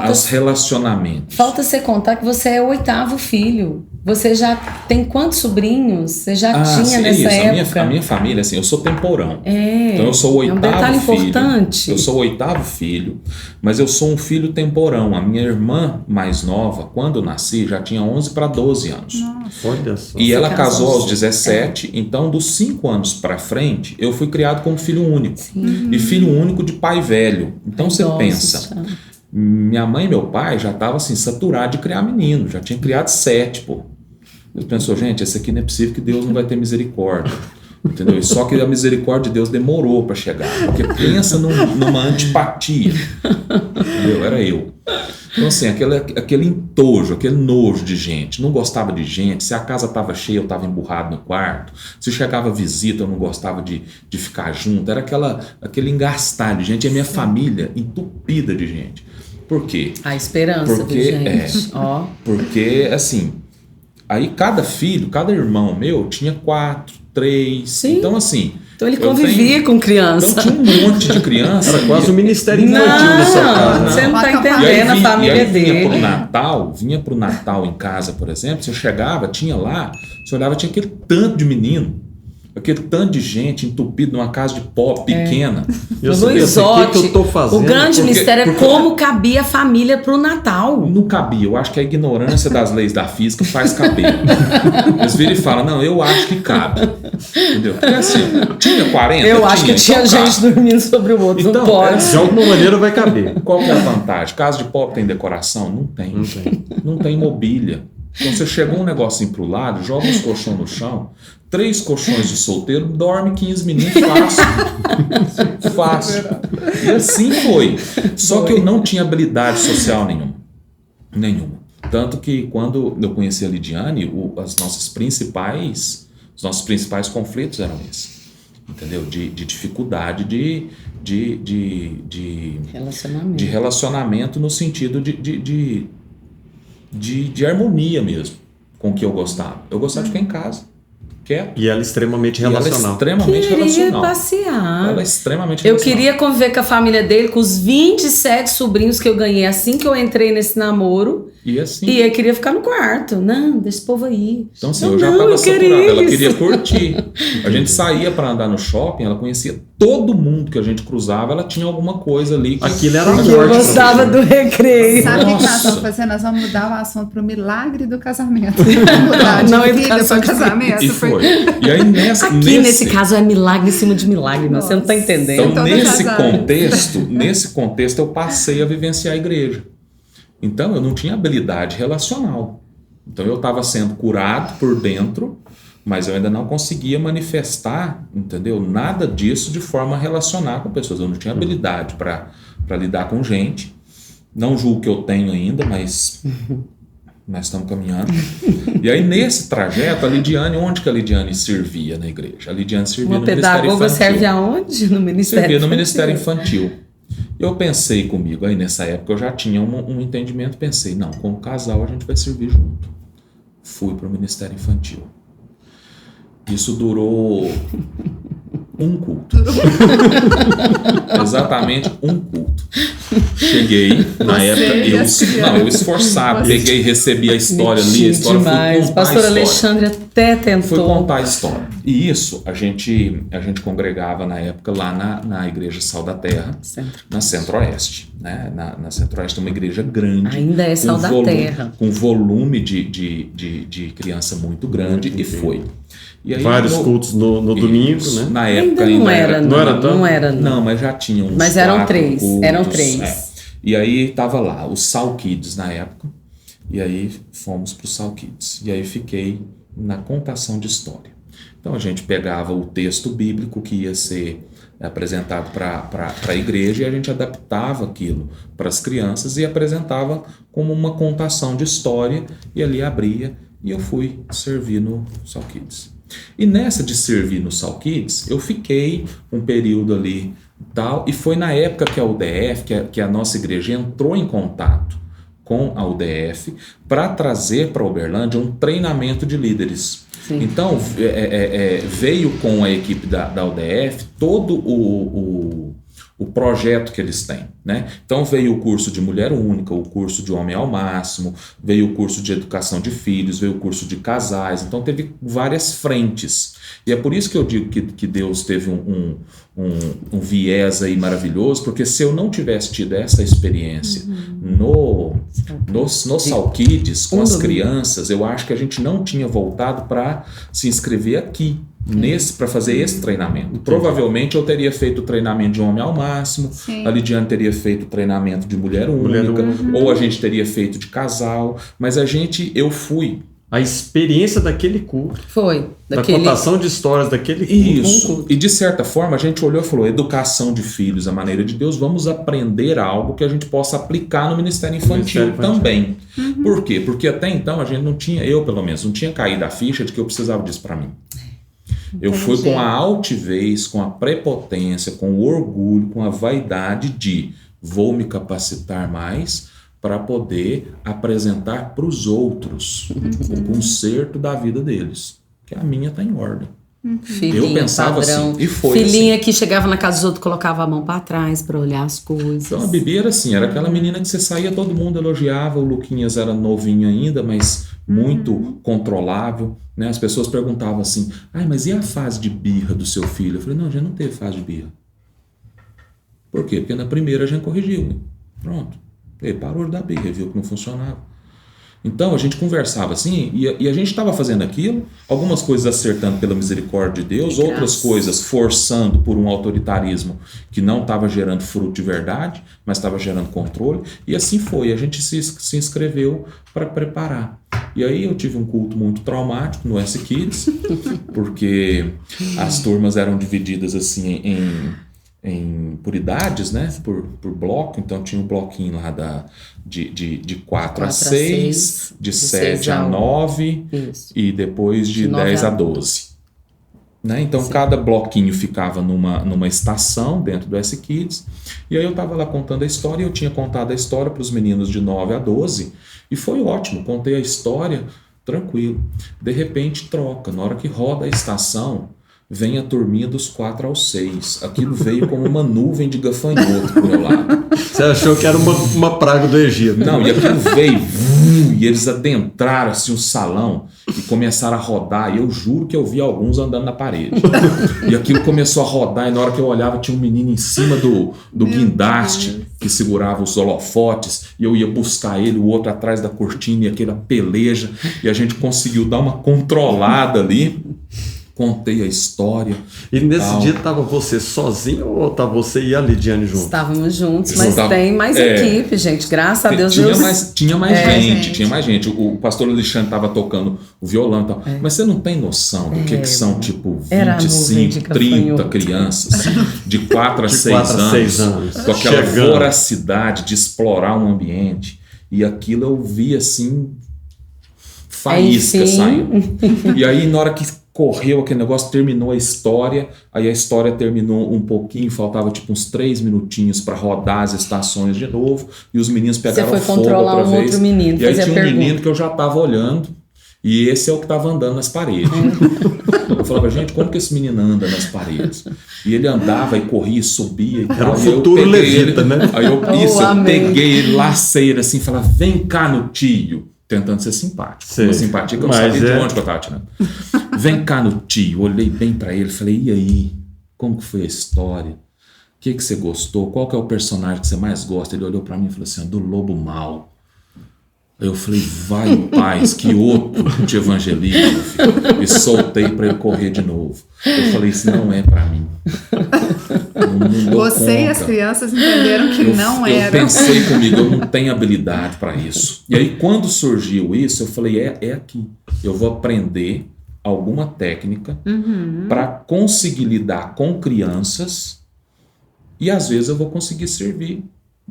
aos relacionamentos. Falta você contar que você é o 8º filho. Você já tem quantos sobrinhos? Você já tinha nessa época? A minha família, assim, eu sou temporão. Então eu sou o 8º filho. É um detalhe importante. Eu sou o 8º filho, mas eu sou um filho temporão. A minha irmã mais nova, quando eu nasci, já tinha 11 para 12 anos. Nossa. Olha só. E ela casou aos 17, então dos 5 anos para frente, eu fui criado como filho único. E filho único de pai velho. Então você pensa, minha mãe e meu pai já estavam assim, saturados de criar menino, já tinha criado 7, pô. Eu pensou, gente, esse aqui não é possível que Deus não vai ter misericórdia. Entendeu? Só que a misericórdia de Deus demorou para chegar. Porque pensa numa antipatia. Entendeu? Era eu. Então assim, aquele entojo, aquele nojo de gente. Não gostava de gente. Se a casa estava cheia, eu estava emburrado no quarto. Se chegava visita, eu não gostava de ficar junto. Era aquele engastar de gente. E a minha família entupida de gente. Por quê? A esperança de gente. Porque assim... Aí cada filho, cada irmão meu tinha 4, 3. Sim. Então assim... Então ele convivia com criança. Então tinha um monte de criança. Era quase um ministério infantil da sua casa. Você não está entendendo a família dele. Vinha pro Natal em casa, por exemplo, você chegava, tinha lá, você olhava, tinha aquele tanto de menino. Aquele tanto de gente entupido numa casa de pó pequena. Eu sabia, o que eu tô fazendo? O grande mistério é como cabia a família pro Natal. Não cabia. Eu acho que a ignorância das leis da física faz caber. Eles viram e falam, não, eu acho que cabe. Entendeu? Porque assim, tinha 40, eu acho que tinha gente dormindo sobre o outro, então, não pode. De alguma maneira vai caber. Qual que é a vantagem? Casa de pó tem decoração? Não tem. Não tem mobília. Então você chegou um negocinho pro lado, joga uns colchões no chão, 3 colchões de solteiro, dorme 15 minutos fácil. Fácil. E assim foi. Só que eu não tinha habilidade social nenhuma. Tanto que quando eu conheci a Lidiane, os nossos principais conflitos eram esses. Entendeu? De dificuldade de relacionamento no sentido de de harmonia mesmo com o que eu gostava. Eu gostava de ficar em casa, quieto. E ela é extremamente relacional. Ela é extremamente Queria relacional. passear. Ela é extremamente Eu relacional. queria conviver com a família dele, com os 27 sobrinhos que eu ganhei assim que eu entrei nesse namoro. E assim. E eu queria ficar no quarto. Não, deixa esse povo aí. Então, assim, Não, eu já não, estava eu queria saturado. Ela isso. queria curtir. A gente saía para andar no shopping, ela conhecia todo mundo que a gente cruzava, ela tinha alguma coisa ali. Aquilo era Porque eu morte pra gostava você. do recreio. Sabe o que nós Nossa. vamos fazer? Nós vamos mudar o assunto para o milagre do casamento. Vamos mudar de Não, filha educação para de casamento. E foi. E aí Aqui nesse caso é milagre em cima de milagre, mas você não tá entendendo. Então, Todo nesse contexto, eu passei a vivenciar a igreja. Então, eu não tinha habilidade relacional. Então, eu estava sendo curado por dentro, mas eu ainda não conseguia manifestar, entendeu? Nada disso de forma a relacionar com pessoas. Eu não tinha habilidade para lidar com gente. Não julgo que eu tenho ainda, mas estamos caminhando. E aí, nesse trajeto, a Lidiane, onde que a Lidiane servia na igreja? A Lidiane servia Uma no Ministério pedagoga Infantil. serve aonde? No Ministério Servia no Infantil. Ministério Infantil. Eu pensei comigo, aí nessa época eu já tinha um entendimento, pensei, não, como casal a gente vai servir junto. Fui para o Ministério Infantil. Isso durou um culto. Exatamente um culto. Cheguei, na época, eu esforçado, peguei, recebi a história ali, a história, demais. fui contar Pastor a história. Alexandre até tentou. Fui contar a história. E isso, a gente congregava na época lá na Igreja Sal da Terra, na Centro-Oeste. Né? Na Centro-Oeste é uma igreja grande. Ainda é Sal da Terra. Com volume de criança muito grande, e foi. E aí, Vários cultos no domingo, né? Na época Ainda não era, não era. Não, mas já tinha uns Mas eram 4 3, cultos, eram 3. é. E aí tava lá, os Sal Kids na época, e aí fomos pro Sal Kids. E aí fiquei na contação de história. Então a gente pegava o texto bíblico que ia ser apresentado para a igreja, e a gente adaptava aquilo para as crianças e apresentava como uma contação de história, e ali abria, e eu fui servir no Sal Kids. E nessa de servir no Sal Kids, eu fiquei um período ali tal, e foi na época que a UDF, que a nossa igreja entrou em contato com a UDF para trazer para Uberlândia um treinamento de líderes. Sim. Então, veio com a equipe da UDF todo o projeto que eles têm, né? Então veio o curso de Mulher Única, o curso de Homem ao Máximo, veio o curso de Educação de Filhos, veio o curso de Casais, então teve várias frentes. E é por isso que eu digo que Deus teve um viés aí maravilhoso, porque se eu não tivesse tido essa experiência no Sal Kids, com as crianças, eu acho que a gente não tinha voltado para se inscrever aqui, para fazer esse treinamento. Provavelmente eu teria feito o treinamento de Homem ao Máximo, sim, a Lidiane teria feito o treinamento de Mulher Única, ou a gente teria feito de casal, mas eu fui. A experiência daquele culto. Foi. Da contação de histórias daquele culto. Isso. E de certa forma a gente olhou e falou, educação de filhos, a maneira de Deus, vamos aprender algo que a gente possa aplicar no Ministério Infantil também. Por quê? Porque até então a gente não tinha, eu pelo menos, não tinha caído a ficha de que eu precisava disso para mim. Eu fui com a altivez, com a prepotência, com o orgulho, com a vaidade de vou me capacitar mais para poder apresentar para os outros o conserto da vida deles, que a minha está em ordem. Filhinha, eu pensava padrão. assim, e foi filhinha assim. Que chegava na casa dos outros, colocava a mão para trás para olhar as coisas. Então a Bibi era assim, era aquela menina que você saía, todo mundo elogiava, o Luquinhas era novinho ainda, mas muito controlável, né? As pessoas perguntavam assim, mas e a fase de birra do seu filho? Eu falei, não, a gente não teve fase de birra. Por quê? Porque na primeira a gente corrigiu, pronto. Ele parou de dar birra, viu que não funcionava. Então a gente conversava assim, e a gente estava fazendo aquilo, algumas coisas acertando pela misericórdia de Deus, outras coisas forçando por um autoritarismo que não estava gerando fruto de verdade, mas estava gerando controle, e assim foi, a gente se inscreveu para preparar. E aí eu tive um culto muito traumático no S-Kids, porque as turmas eram divididas assim por idades, né? Por bloco, então tinha um bloquinho lá de 4 a 6, de 7 a 9 e depois de 10 a 12. Né? Então cada bloquinho ficava numa estação dentro do S-Kids, e aí eu estava lá contando a história, e eu tinha contado a história para os meninos de 9 a 12, E foi ótimo, contei a história, tranquilo. De repente troca, na hora que roda a estação, vem a turminha dos 4 aos 6. Aquilo veio como uma nuvem de gafanhoto pro meu lado. Você achou que era uma praga do Egito? Não, e aquilo veio, e eles adentraram assim o salão e começaram a rodar. E eu juro que eu vi alguns andando na parede. E aquilo começou a rodar, e na hora que eu olhava tinha um menino em cima do guindaste que segurava os holofotes, e eu ia buscar ele, o outro atrás da cortina, e aquela peleja, e a gente conseguiu dar uma controlada ali. Contei a história. E nesse dia estava você sozinho ou estava você e a Lidiane juntos? Estávamos juntos, mas tem mais equipe, gente. Graças a Deus. Tinha mais gente. O pastor Alexandre estava tocando o violão e tal. Mas você não tem noção do que são, tipo, 25, 30 crianças de 4 a 6 anos. Com aquela voracidade de explorar um ambiente. E aquilo eu vi, assim, faísca saindo. E aí, na hora que correu aquele negócio, terminou a história, aí a história terminou um pouquinho, faltava tipo uns 3 minutinhos para rodar as estações de novo, e os meninos pegaram fogo outra vez. Você foi controlar um outro menino, e aí tinha um menino que eu já estava olhando, e esse é o que estava andando nas paredes. Eu falava, gente, como que esse menino anda nas paredes? E ele andava e corria, subia e tal. Era o futuro levita, né? Aí eu peguei ele, lacei ele assim, falava, vem cá no tio. Tentando ser simpático. Uma simpatia que eu não sabia de onde que eu estava tirando. Vem cá no tio. Olhei bem para ele, falei, e aí? Como que foi a história? O que você gostou? Qual que é o personagem que você mais gosta? Ele olhou para mim e falou assim, do Lobo Mau. Aí eu falei, vai em paz, que outro te evangeliza, meu filho. E soltei para ele correr de novo. Eu falei, isso não é para mim. Não você e as crianças entenderam que não era. Eu pensei comigo, eu não tenho habilidade para isso. E aí quando surgiu isso, eu falei, é aqui. Eu vou aprender alguma técnica para conseguir lidar com crianças, e às vezes eu vou conseguir servir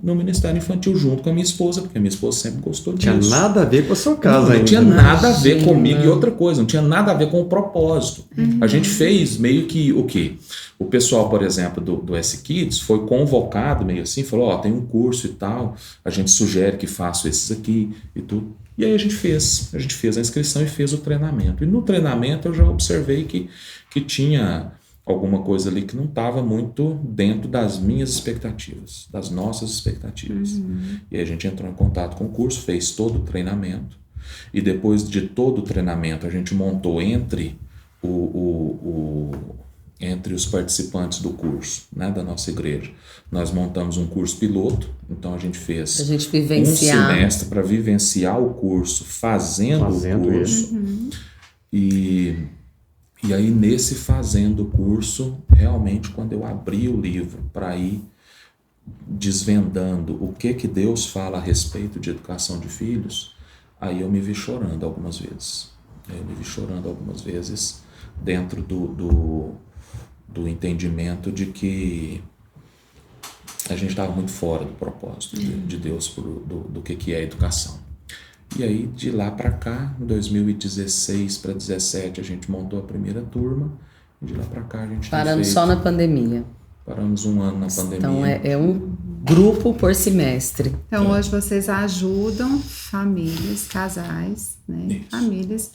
no Ministério Infantil junto com a minha esposa, porque a minha esposa sempre gostou disso. Tinha nada a ver com a sua casa ainda. Não tinha nada a ver comigo e outra coisa, não tinha nada a ver com o propósito. A gente fez meio que o quê? O pessoal, por exemplo, do S-Kids foi convocado meio assim, falou, tem um curso e tal, a gente sugere que faça esses aqui e tudo. E aí a gente fez a inscrição e fez o treinamento. E no treinamento eu já observei que tinha alguma coisa ali que não estava muito dentro das minhas expectativas, das nossas expectativas. E aí a gente entrou em contato com o curso, fez todo o treinamento, e depois de todo o treinamento a gente montou entre os participantes do curso, né, da nossa igreja, nós montamos um curso piloto. Então a gente fez um semestre para vivenciar o curso, fazendo o curso. E aí, nesse fazendo o curso, realmente, quando eu abri o livro para ir desvendando o que Deus fala a respeito de educação de filhos, aí eu me vi chorando algumas vezes. Dentro do entendimento de que a gente estava muito fora do propósito de Deus do que é a educação. E aí, de lá para cá, em 2016 para 2017, a gente montou a primeira turma. E de lá para cá, a gente Paramos só na pandemia. Paramos um ano na pandemia. Então, é um grupo por semestre. Então, hoje vocês ajudam famílias, casais, né? Famílias,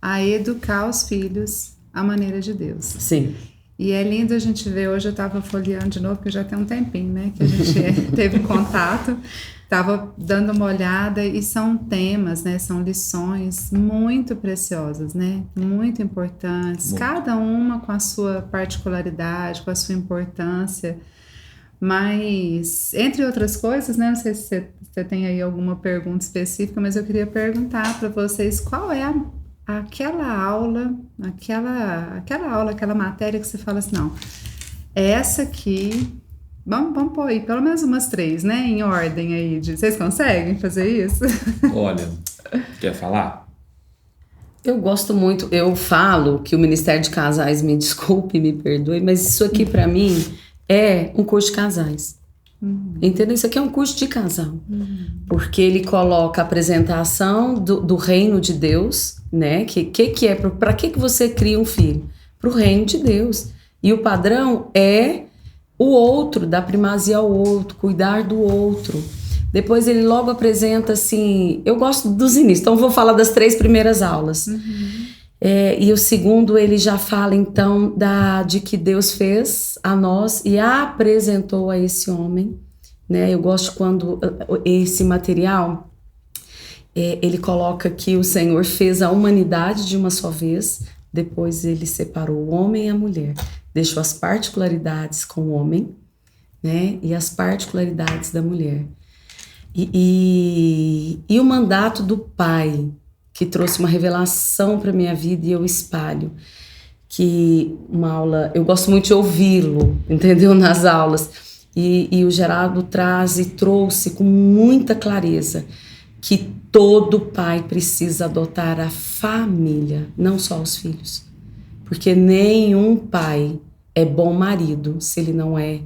a educar os filhos à maneira de Deus. Sim. E é lindo a gente ver, hoje eu estava folheando de novo, porque já tem um tempinho, né, que a gente teve contato, estava dando uma olhada, e são temas, né, são lições muito preciosas, né, muito importantes, cada uma com a sua particularidade, com a sua importância, mas, entre outras coisas, né, não sei se você tem aí alguma pergunta específica, mas eu queria perguntar para vocês qual é aquela aula, aquela matéria que você fala assim, não, essa aqui, vamos pôr aí pelo menos umas 3, né, em ordem aí, vocês conseguem fazer isso? Olha, quer falar? Eu gosto muito, eu falo que o Ministério de Casais, me desculpe, me perdoe, mas isso aqui para mim é um curso de casais. Entendeu? Isso aqui é um curso de casal, porque ele coloca a apresentação do reino de Deus, né? Que é para que você cria um filho? Para o reino de Deus. E o padrão é o outro, dar primazia ao outro, cuidar do outro. Depois ele logo apresenta assim, eu gosto dos inícios, então vou falar das 3 primeiras aulas. E o segundo ele já fala então de que Deus fez a nós e apresentou a esse homem, né? Eu gosto quando esse material ele coloca que o Senhor fez a humanidade de uma só vez, depois ele separou o homem e a mulher, deixou as particularidades com o homem, né? E as particularidades da mulher. E o mandato do Pai, que trouxe uma revelação para minha vida e eu espalho. Que uma aula, eu gosto muito de ouvi-lo, entendeu? Nas aulas. E o Geraldo traz e trouxe com muita clareza que todo pai precisa adotar a família, não só os filhos. Porque nenhum pai é bom marido se ele não é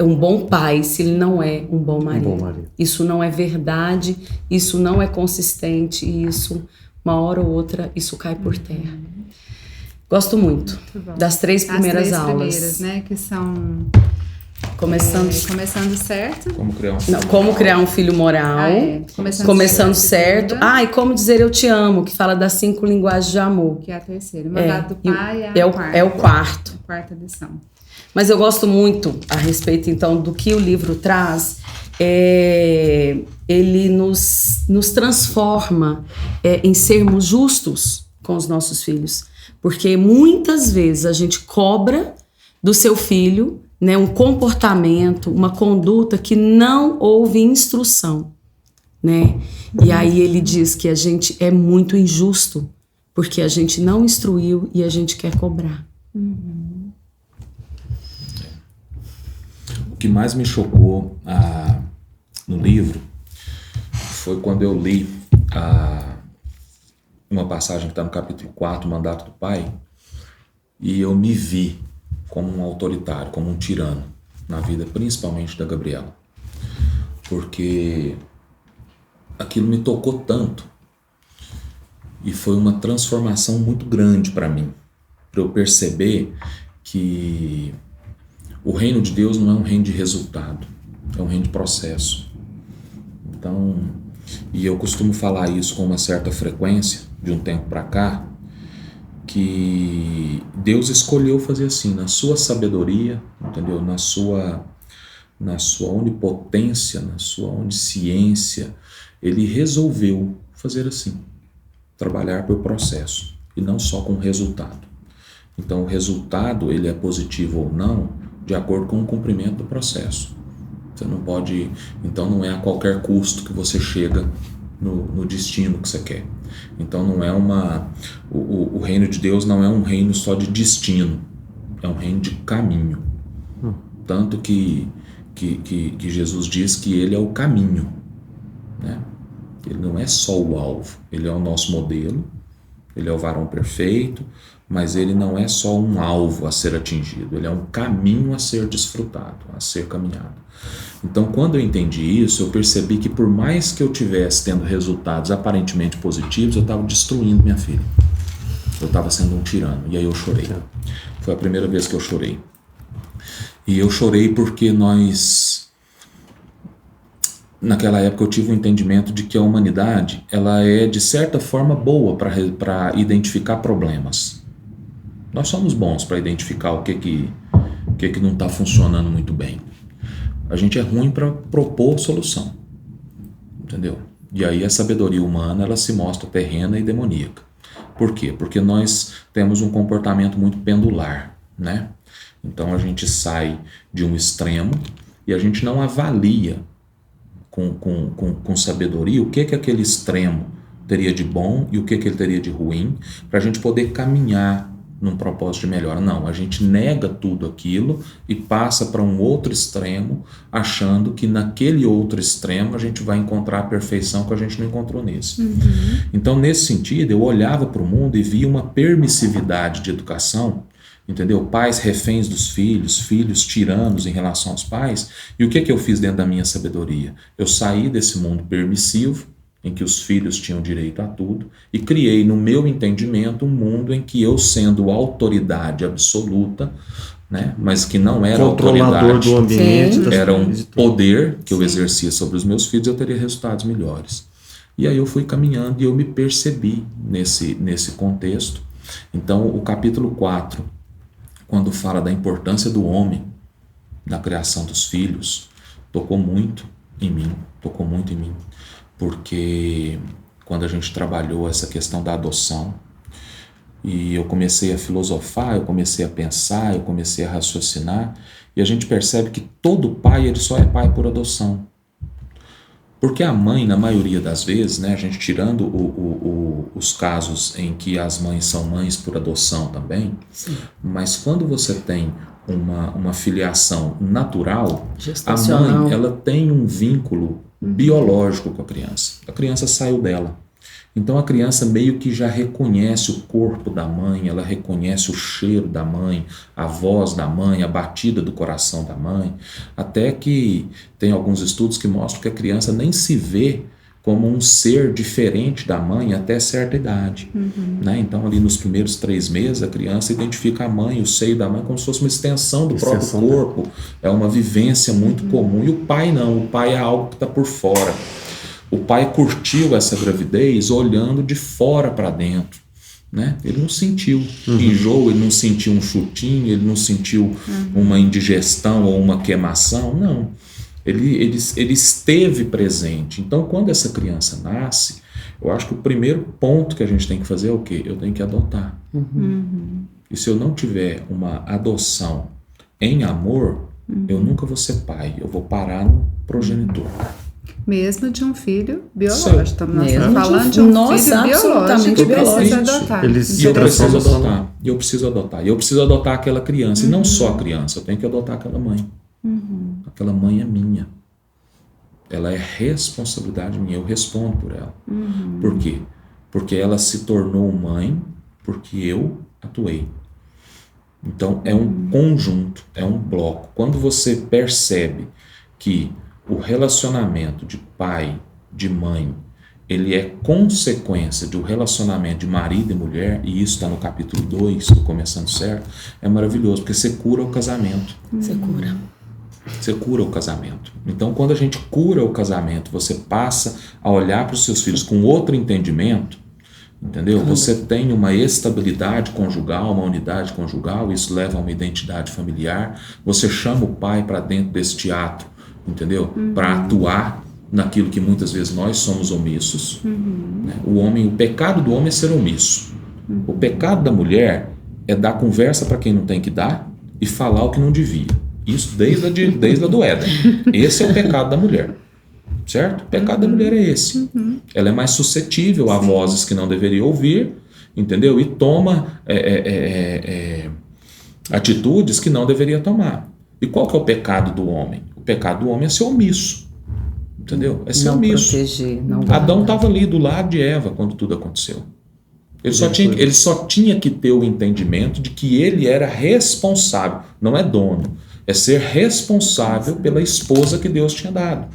um bom pai, se ele não é um bom marido. Isso não é verdade, isso não é consistente, e isso, uma hora ou outra, isso cai por terra. Gosto muito das 3 primeiras aulas. As 3 primeiras, né, que são... Começando certo. Como criar um filho moral. Começando certo. E como dizer eu te amo, que fala das 5 linguagens de amor. Que é a terceira. O mandato do Pai é o quarto. A quarta lição. Mas eu gosto muito a respeito, então, do que o livro traz. Ele nos transforma em sermos justos com os nossos filhos. Porque muitas vezes a gente cobra do seu filho, né, um comportamento, uma conduta que não houve instrução, né? E aí ele diz que a gente é muito injusto porque a gente não instruiu e a gente quer cobrar. O que mais me chocou no livro foi quando eu li uma passagem que está no capítulo 4, o Mandato do Pai, e eu me vi como um autoritário, como um tirano na vida, principalmente da Gabriela. Porque aquilo me tocou tanto e foi uma transformação muito grande para mim, para eu perceber que o reino de Deus não é um reino de resultado, é um reino de processo. Então, e eu costumo falar isso com uma certa frequência, de um tempo para cá, que Deus escolheu fazer assim, na sua sabedoria, entendeu? Na sua onipotência, na sua onisciência, ele resolveu fazer assim, trabalhar pelo processo e não só com o resultado. Então o resultado, ele é positivo ou não, de acordo com o cumprimento do processo. Você não pode, então não é a qualquer custo que você chega no destino que você quer. Então não é o reino de Deus não é um reino só de destino, é um reino de caminho. Tanto que Jesus diz que ele é o caminho, né? Ele não é só o alvo, ele é o nosso modelo, ele é o varão perfeito, mas ele não é só um alvo a ser atingido, ele é um caminho a ser desfrutado, a ser caminhado. Então, quando eu entendi isso, eu percebi que por mais que eu tivesse tendo resultados aparentemente positivos, eu estava destruindo minha filha. Eu estava sendo um tirano, e aí eu chorei. Foi a primeira vez que eu chorei. E eu chorei porque naquela época eu tive um entendimento de que a humanidade, ela é de certa forma boa para identificar problemas. Nós somos bons para identificar o que não está funcionando muito bem. A gente é ruim para propor solução, entendeu? E aí a sabedoria humana, ela se mostra terrena e demoníaca. Por quê? Porque nós temos um comportamento muito pendular, né? Então a gente sai de um extremo e a gente não avalia com sabedoria o que aquele extremo teria de bom e o que ele teria de ruim, para a gente poder caminhar num propósito de melhora. Não, a gente nega tudo aquilo e passa para um outro extremo, achando que naquele outro extremo a gente vai encontrar a perfeição que a gente não encontrou nesse. Então, nesse sentido, eu olhava para o mundo e via uma permissividade de educação, entendeu? Pais reféns dos filhos, filhos tiranos em relação aos pais. E o que eu fiz dentro da minha sabedoria? Eu saí desse mundo permissivo em que os filhos tinham direito a tudo, e criei no meu entendimento um mundo em que eu, sendo autoridade absoluta, né, mas que não era controlador autoridade do ambiente, era um poder que eu exercia sobre os meus filhos, eu teria resultados melhores. E aí eu fui caminhando e eu me percebi nesse contexto. Então o capítulo 4, quando fala da importância do homem na criação dos filhos, tocou muito em mim, porque quando a gente trabalhou essa questão da adoção, e eu comecei a filosofar, eu comecei a pensar, eu comecei a raciocinar, e a gente percebe que todo pai, ele só é pai por adoção. Porque a mãe, na maioria das vezes, né, a gente tirando os casos em que as mães são mães por adoção também, sim, mas quando você tem uma filiação natural, a mãe, ela tem um vínculo biológico com a criança saiu dela. Então a criança meio que já reconhece o corpo da mãe, ela reconhece o cheiro da mãe, a voz da mãe, a batida do coração da mãe, até que tem alguns estudos que mostram que a criança nem se vê como um ser diferente da mãe até certa idade. Né? Então ali nos primeiros 3 meses a criança identifica a mãe, o seio da mãe como se fosse uma extensão do próprio corpo, é uma vivência muito comum, e o pai não, o pai é algo que está por fora. O pai curtiu essa gravidez olhando de fora para dentro, né? Ele não sentiu enjoo, ele não sentiu um chutinho, ele não sentiu uma indigestão ou uma queimação, não. Ele esteve presente. Então, quando essa criança nasce, eu acho que o primeiro ponto que a gente tem que fazer é o quê? Eu tenho que adotar. E se eu não tiver uma adoção em amor, eu nunca vou ser pai, eu vou parar no progenitor. Mesmo de um filho biológico. Nós estamos falando de um filho biológico que precisa adotar. E eu preciso adotar. E eu preciso adotar aquela criança. E não só a criança, eu tenho que adotar aquela mãe. Aquela mãe é minha. Ela é responsabilidade minha. Eu respondo por ela. Por quê? Porque ela se tornou mãe porque eu atuei. Então é um conjunto, é um bloco. Quando você percebe que o relacionamento de pai, de mãe, ele é consequência do relacionamento de marido e mulher, e isso está no capítulo 2, do Começando Certo, é maravilhoso, porque você cura o casamento. Você cura o casamento. Então, quando a gente cura o casamento, você passa a olhar para os seus filhos com outro entendimento, entendeu? Você tem uma estabilidade conjugal, uma unidade conjugal, isso leva a uma identidade familiar, você chama o pai para dentro desse teatro, entendeu? Para atuar naquilo que muitas vezes nós somos omissos. Né? O pecado do homem é ser omisso. O pecado da mulher é dar conversa para quem não tem que dar e falar o que não devia. Isso desde a do Éden. Esse é o pecado da mulher. Certo? O pecado da mulher é esse. Ela é mais suscetível a vozes que não deveria ouvir, entendeu? E toma atitudes que não deveria tomar. E qual que é o pecado do homem? O pecado do homem é ser omisso, entendeu? É ser omisso. Proteger, não Adão estava ali do lado de Eva quando tudo aconteceu. Ele só tinha que ter o entendimento de que ele era responsável, não é dono, é ser responsável pela esposa que Deus tinha dado.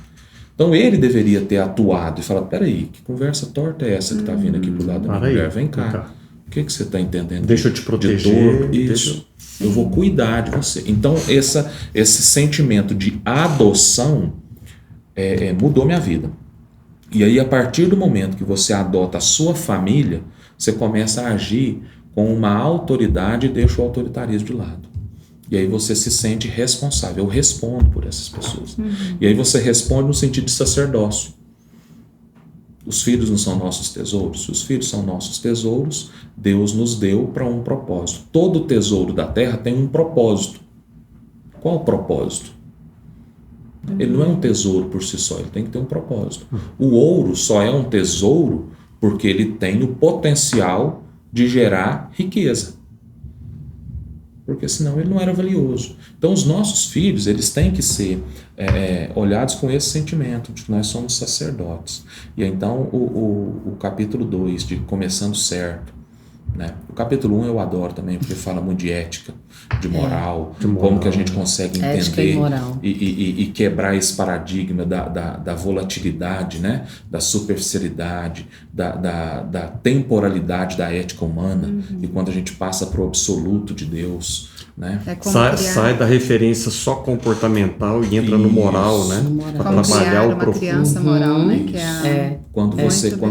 Então ele deveria ter atuado e falado, peraí, que conversa torta é essa que está vindo aqui pro lado da minha mulher? Vem cá. O que você está entendendo? Deixa eu te proteger. Isso. Eu vou cuidar de você. Então, esse sentimento de adoção mudou minha vida. E aí, a partir do momento que você adota a sua família, você começa a agir com uma autoridade e deixa o autoritarismo de lado. E aí você se sente responsável. Eu respondo por essas pessoas. E aí você responde no sentido de sacerdócio. Os filhos não são nossos tesouros? Se os filhos são nossos tesouros, Deus nos deu para um propósito. Todo tesouro da terra tem um propósito. Qual o propósito? Ele não é um tesouro por si só, ele tem que ter um propósito. O ouro só é um tesouro porque ele tem o potencial de gerar riqueza. Porque senão ele não era valioso. Então os nossos filhos, eles têm que ser olhados com esse sentimento de que nós somos sacerdotes. E então o capítulo 2 de Começando Certo, né? O capítulo 1 eu adoro também, porque fala muito de ética, de moral, como que a gente consegue entender e quebrar esse paradigma da volatilidade, né? Da superficialidade, da temporalidade da ética humana, e quando a gente passa para o absoluto de Deus, né? Sai da referência só comportamental e entra no moral, né? Para trabalhar o profundo. Criança moral, né? Que é quando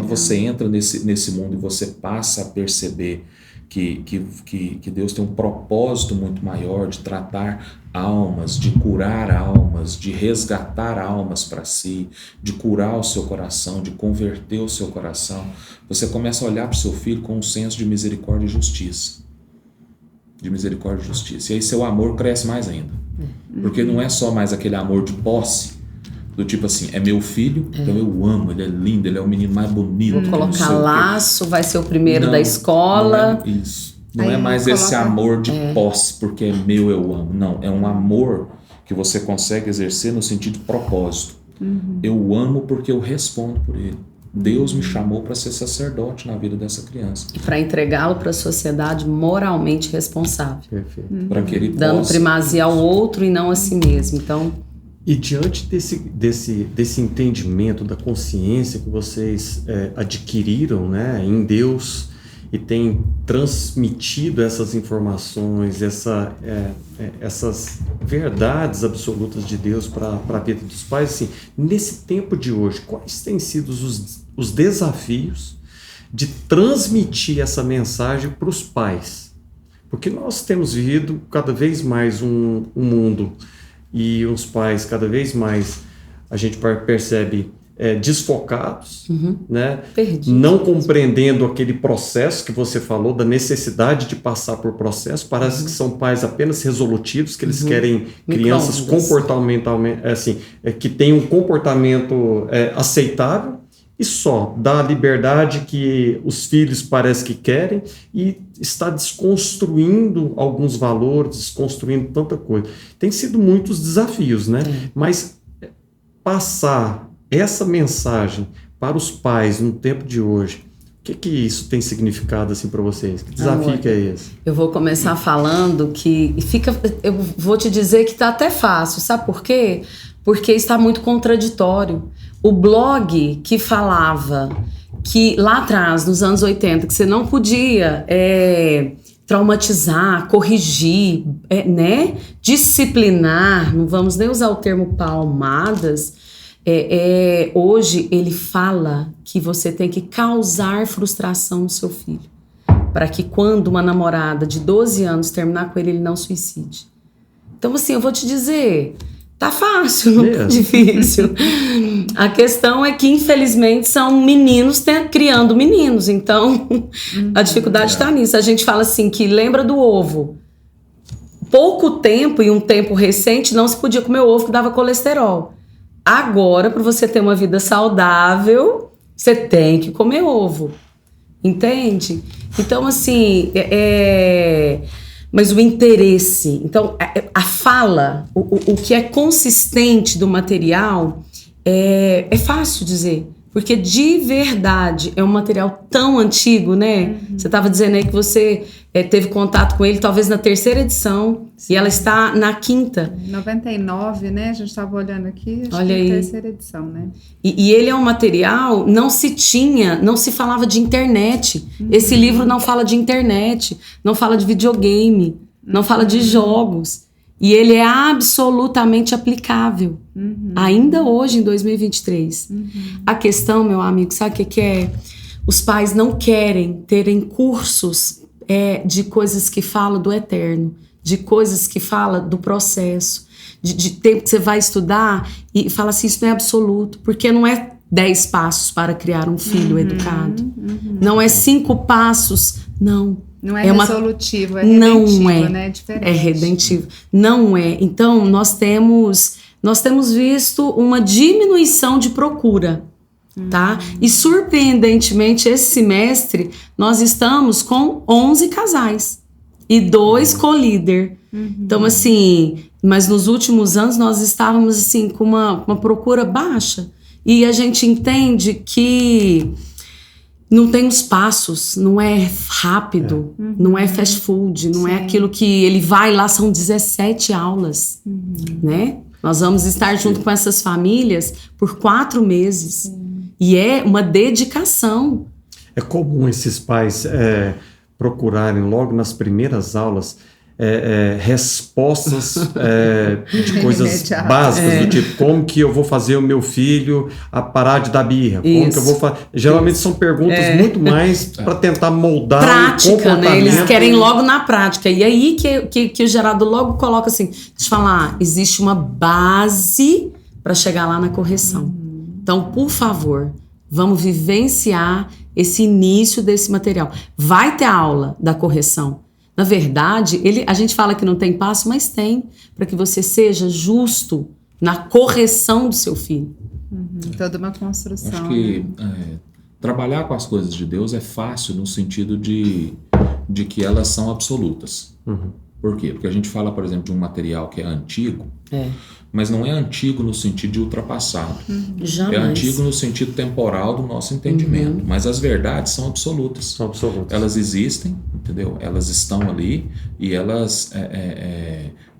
você entra nesse mundo e você passa a perceber que Deus tem um propósito muito maior de tratar almas, de curar almas, de resgatar almas para si, de curar o seu coração, de converter o seu coração, você começa a olhar para o seu filho com um senso de misericórdia e justiça. De misericórdia e justiça. E aí seu amor cresce mais ainda. Porque não é só mais aquele amor de posse, do tipo assim, é meu filho, então eu amo, ele é lindo, ele é o menino mais bonito. Vou colocar laço, vai ser o primeiro da escola. Não é isso. Não é mais esse amor de posse, porque é meu, eu amo. Não, é um amor que você consegue exercer no sentido de propósito. Eu amo porque eu respondo por ele. Deus me chamou para ser sacerdote na vida dessa criança. E para entregá-lo para a sociedade moralmente responsável. Perfeito. Para que ele dando primazia ao outro e não a si mesmo. Então, e diante desse entendimento da consciência que vocês adquiriram, né, em Deus, e têm transmitido essas informações, essas verdades absolutas de Deus para a vida dos pais, assim, nesse tempo de hoje, quais têm sido os desafios de transmitir essa mensagem para os pais? Porque nós temos vivido cada vez mais um mundo, e os pais cada vez mais a gente percebe desfocados, né? Perdidos. Não compreendendo aquele processo que você falou, da necessidade de passar por processo. Parece que são pais apenas resolutivos, que eles querem crianças comportamentalmente, que têm um comportamento aceitável, e só dá a liberdade que os filhos parecem que querem, e está desconstruindo alguns valores, desconstruindo tanta coisa. Tem sido muitos desafios, né? Mas passar essa mensagem para os pais no tempo de hoje, o que isso tem significado assim para vocês? Que desafio que é esse? Eu vou começar falando que eu vou te dizer que está até fácil, sabe por quê? Porque está muito contraditório. O blog que falava que lá atrás, nos anos 80, que você não podia traumatizar, corrigir, né? Disciplinar, não vamos nem usar o termo palmadas, hoje ele fala que você tem que causar frustração no seu filho, para que quando uma namorada de 12 anos terminar com ele não suicide. Então assim, eu vou te dizer, tá fácil, não tá difícil. A questão é que, infelizmente, são meninos criando meninos. Então, a dificuldade está nisso. A gente fala assim, que lembra do ovo. Pouco tempo, e um tempo recente, não se podia comer ovo que dava colesterol. Agora, para você ter uma vida saudável, você tem que comer ovo. Entende? Então, assim, mas o interesse, então a fala, o que é consistente do material é fácil dizer, porque de verdade é um material tão antigo, né? Você estava dizendo aí que você teve contato com ele talvez na 3ª edição. Sim. E ela está na 5ª. 99, né? A gente estava olhando aqui, acho Olha que aí. é a 3ª edição, né? E ele é um material, não se falava de internet. Esse livro não fala de internet, não fala de videogame, não fala de jogos. E ele é absolutamente aplicável, ainda hoje, em 2023. A questão, meu amigo, sabe o que é? Os pais não querem terem cursos de coisas que falam do eterno, de coisas que falam do processo, de tempo que você vai estudar e fala assim, isso não é absoluto, porque não é 10 passos para criar um filho educado. Não é 5 passos, não. Não é resolutivo, é redentivo, né? É diferente. É redentivo. Não é. Então, nós temos visto uma diminuição de procura, tá? E, surpreendentemente, esse semestre, nós estamos com 11 casais e 2 co-líder. Então, assim, mas nos últimos anos nós estávamos, assim, com uma procura baixa. E a gente entende que não tem os passos, não é rápido, não é fast food, não é aquilo que ele vai lá, são 17 aulas, né? Nós vamos estar junto com essas famílias por 4 meses. E é uma dedicação. É comum esses pais procurarem logo nas primeiras aulas respostas de coisas básicas, do tipo, como que eu vou fazer o meu filho a parar de dar birra? Como que eu vou fazer? Geralmente são perguntas muito mais para tentar moldar prática, o comportamento. né? Eles querem logo na prática. E aí que o Geraldo logo coloca assim, deixa eu falar, existe uma base para chegar lá na correção. Então, por favor, vamos vivenciar esse início desse material. Vai ter aula da correção. Na verdade, a gente fala que não tem passo, mas tem, para que você seja justo na correção do seu filho. Toda uma construção. Acho que trabalhar com as coisas de Deus é fácil no sentido de que elas são absolutas. Por quê? Porque a gente fala, por exemplo, de um material que é antigo, mas não é antigo no sentido de ultrapassado. Jamais. É antigo no sentido temporal do nosso entendimento. Mas as verdades são absolutas. São absolutas. Elas existem, entendeu? Elas estão ali e elas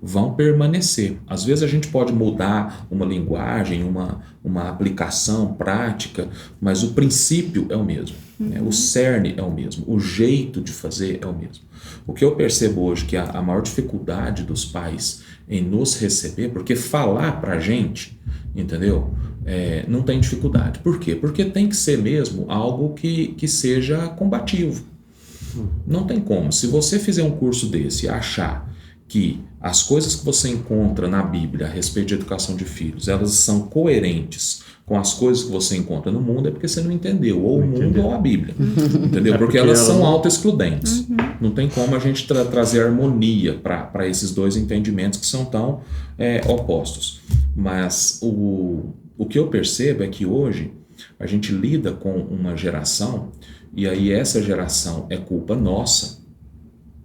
vão permanecer. Às vezes a gente pode mudar uma linguagem, uma aplicação prática, mas o princípio é o mesmo. Né? O cerne é o mesmo. O jeito de fazer é o mesmo. O que eu percebo hoje que a maior dificuldade dos pais em nos receber, porque falar pra gente, entendeu? Não tem dificuldade. Por quê? Porque tem que ser mesmo algo que seja combativo. Não tem como. Se você fizer um curso desse e achar que as coisas que você encontra na Bíblia a respeito de educação de filhos, elas são coerentes com as coisas que você encontra no mundo, é porque você não entendeu, ou o mundo ou a Bíblia, entendeu? Porque elas são auto-excludentes. Não tem como a gente trazer harmonia para esses dois entendimentos que são tão opostos. Mas o que eu percebo é que hoje a gente lida com uma geração, e aí essa geração é culpa nossa,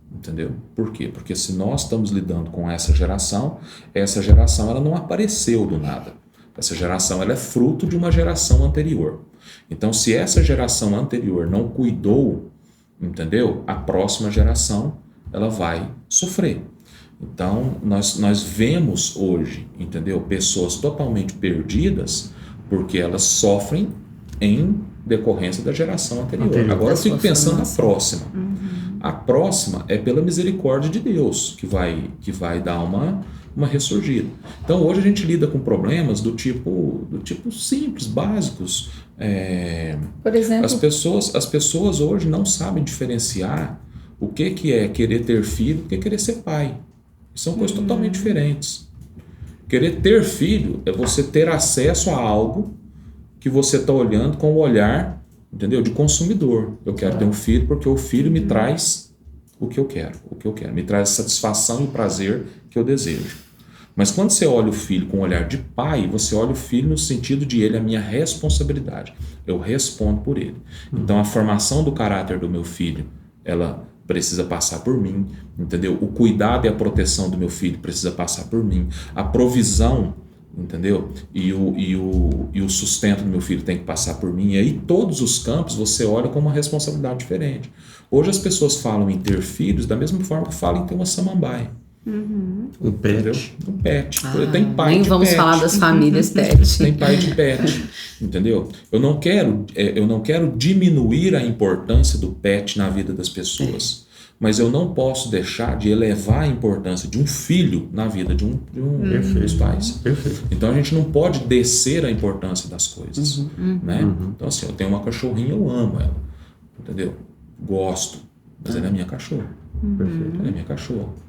entendeu? Por quê? Porque se nós estamos lidando com essa geração ela não apareceu do nada. Essa geração ela é fruto de uma geração anterior. Então, se essa geração anterior não cuidou, entendeu? A próxima geração ela vai sofrer. Então, nós vemos hoje, entendeu? Pessoas totalmente perdidas porque elas sofrem em decorrência da geração anterior. Agora eu fico pensando na próxima. A próxima é pela misericórdia de Deus que vai dar uma ressurgida. Então hoje a gente lida com problemas do tipo simples, básicos. Por exemplo, as pessoas hoje não sabem diferenciar o que é querer ter filho e o que é querer ser pai. São coisas totalmente diferentes. Querer ter filho é você ter acesso a algo que você está olhando com o olhar, entendeu? De consumidor. Eu quero ter um filho porque o filho me traz o que eu quero, me traz a satisfação e o prazer que eu desejo. Mas quando você olha o filho com o olhar de pai, você olha o filho no sentido de ele é a minha responsabilidade. Eu respondo por ele. Então a formação do caráter do meu filho, ela precisa passar por mim, entendeu? O cuidado e a proteção do meu filho precisa passar por mim. A provisão, entendeu? E o sustento do meu filho tem que passar por mim. E aí todos os campos você olha com uma responsabilidade diferente. Hoje as pessoas falam em ter filhos da mesma forma que falam em ter uma samambaia. Um pet. Entendeu? Um pet. Tem pai nem de vamos pet. falar das famílias pet. Tem pai de pet, entendeu? Eu não quero diminuir a importância do pet na vida das pessoas, mas eu não posso deixar de elevar a importância de um filho na vida de um dos pais. Perfeito. Então a gente não pode descer a importância das coisas, né? Então assim, eu tenho uma cachorrinha, eu amo ela, entendeu? Gosto, mas ela é minha cachorra. Ela é minha cachorra.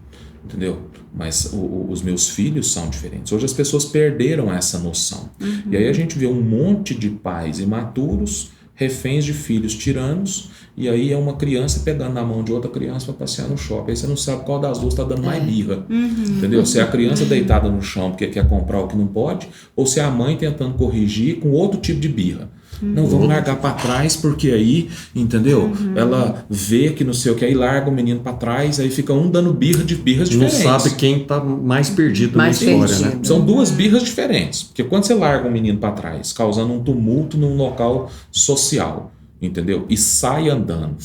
Entendeu? Mas os meus filhos são diferentes. Hoje as pessoas perderam essa noção. E aí a gente vê um monte de pais imaturos, reféns de filhos tiranos, e aí é uma criança pegando na mão de outra criança para passear no shopping. Aí você não sabe qual das duas está dando mais birra. Entendeu? Se é a criança deitada no chão porque quer comprar o que não pode, ou se é a mãe tentando corrigir com outro tipo de birra. Não, vamos largar para trás porque aí, entendeu? Ela vê que não sei o que, aí larga o menino para trás, aí fica um dando birras diferentes. Não sabe quem está mais perdido na história, né? São duas birras diferentes. Porque quando você larga um menino para trás, causando um tumulto num local social, entendeu? E sai andando,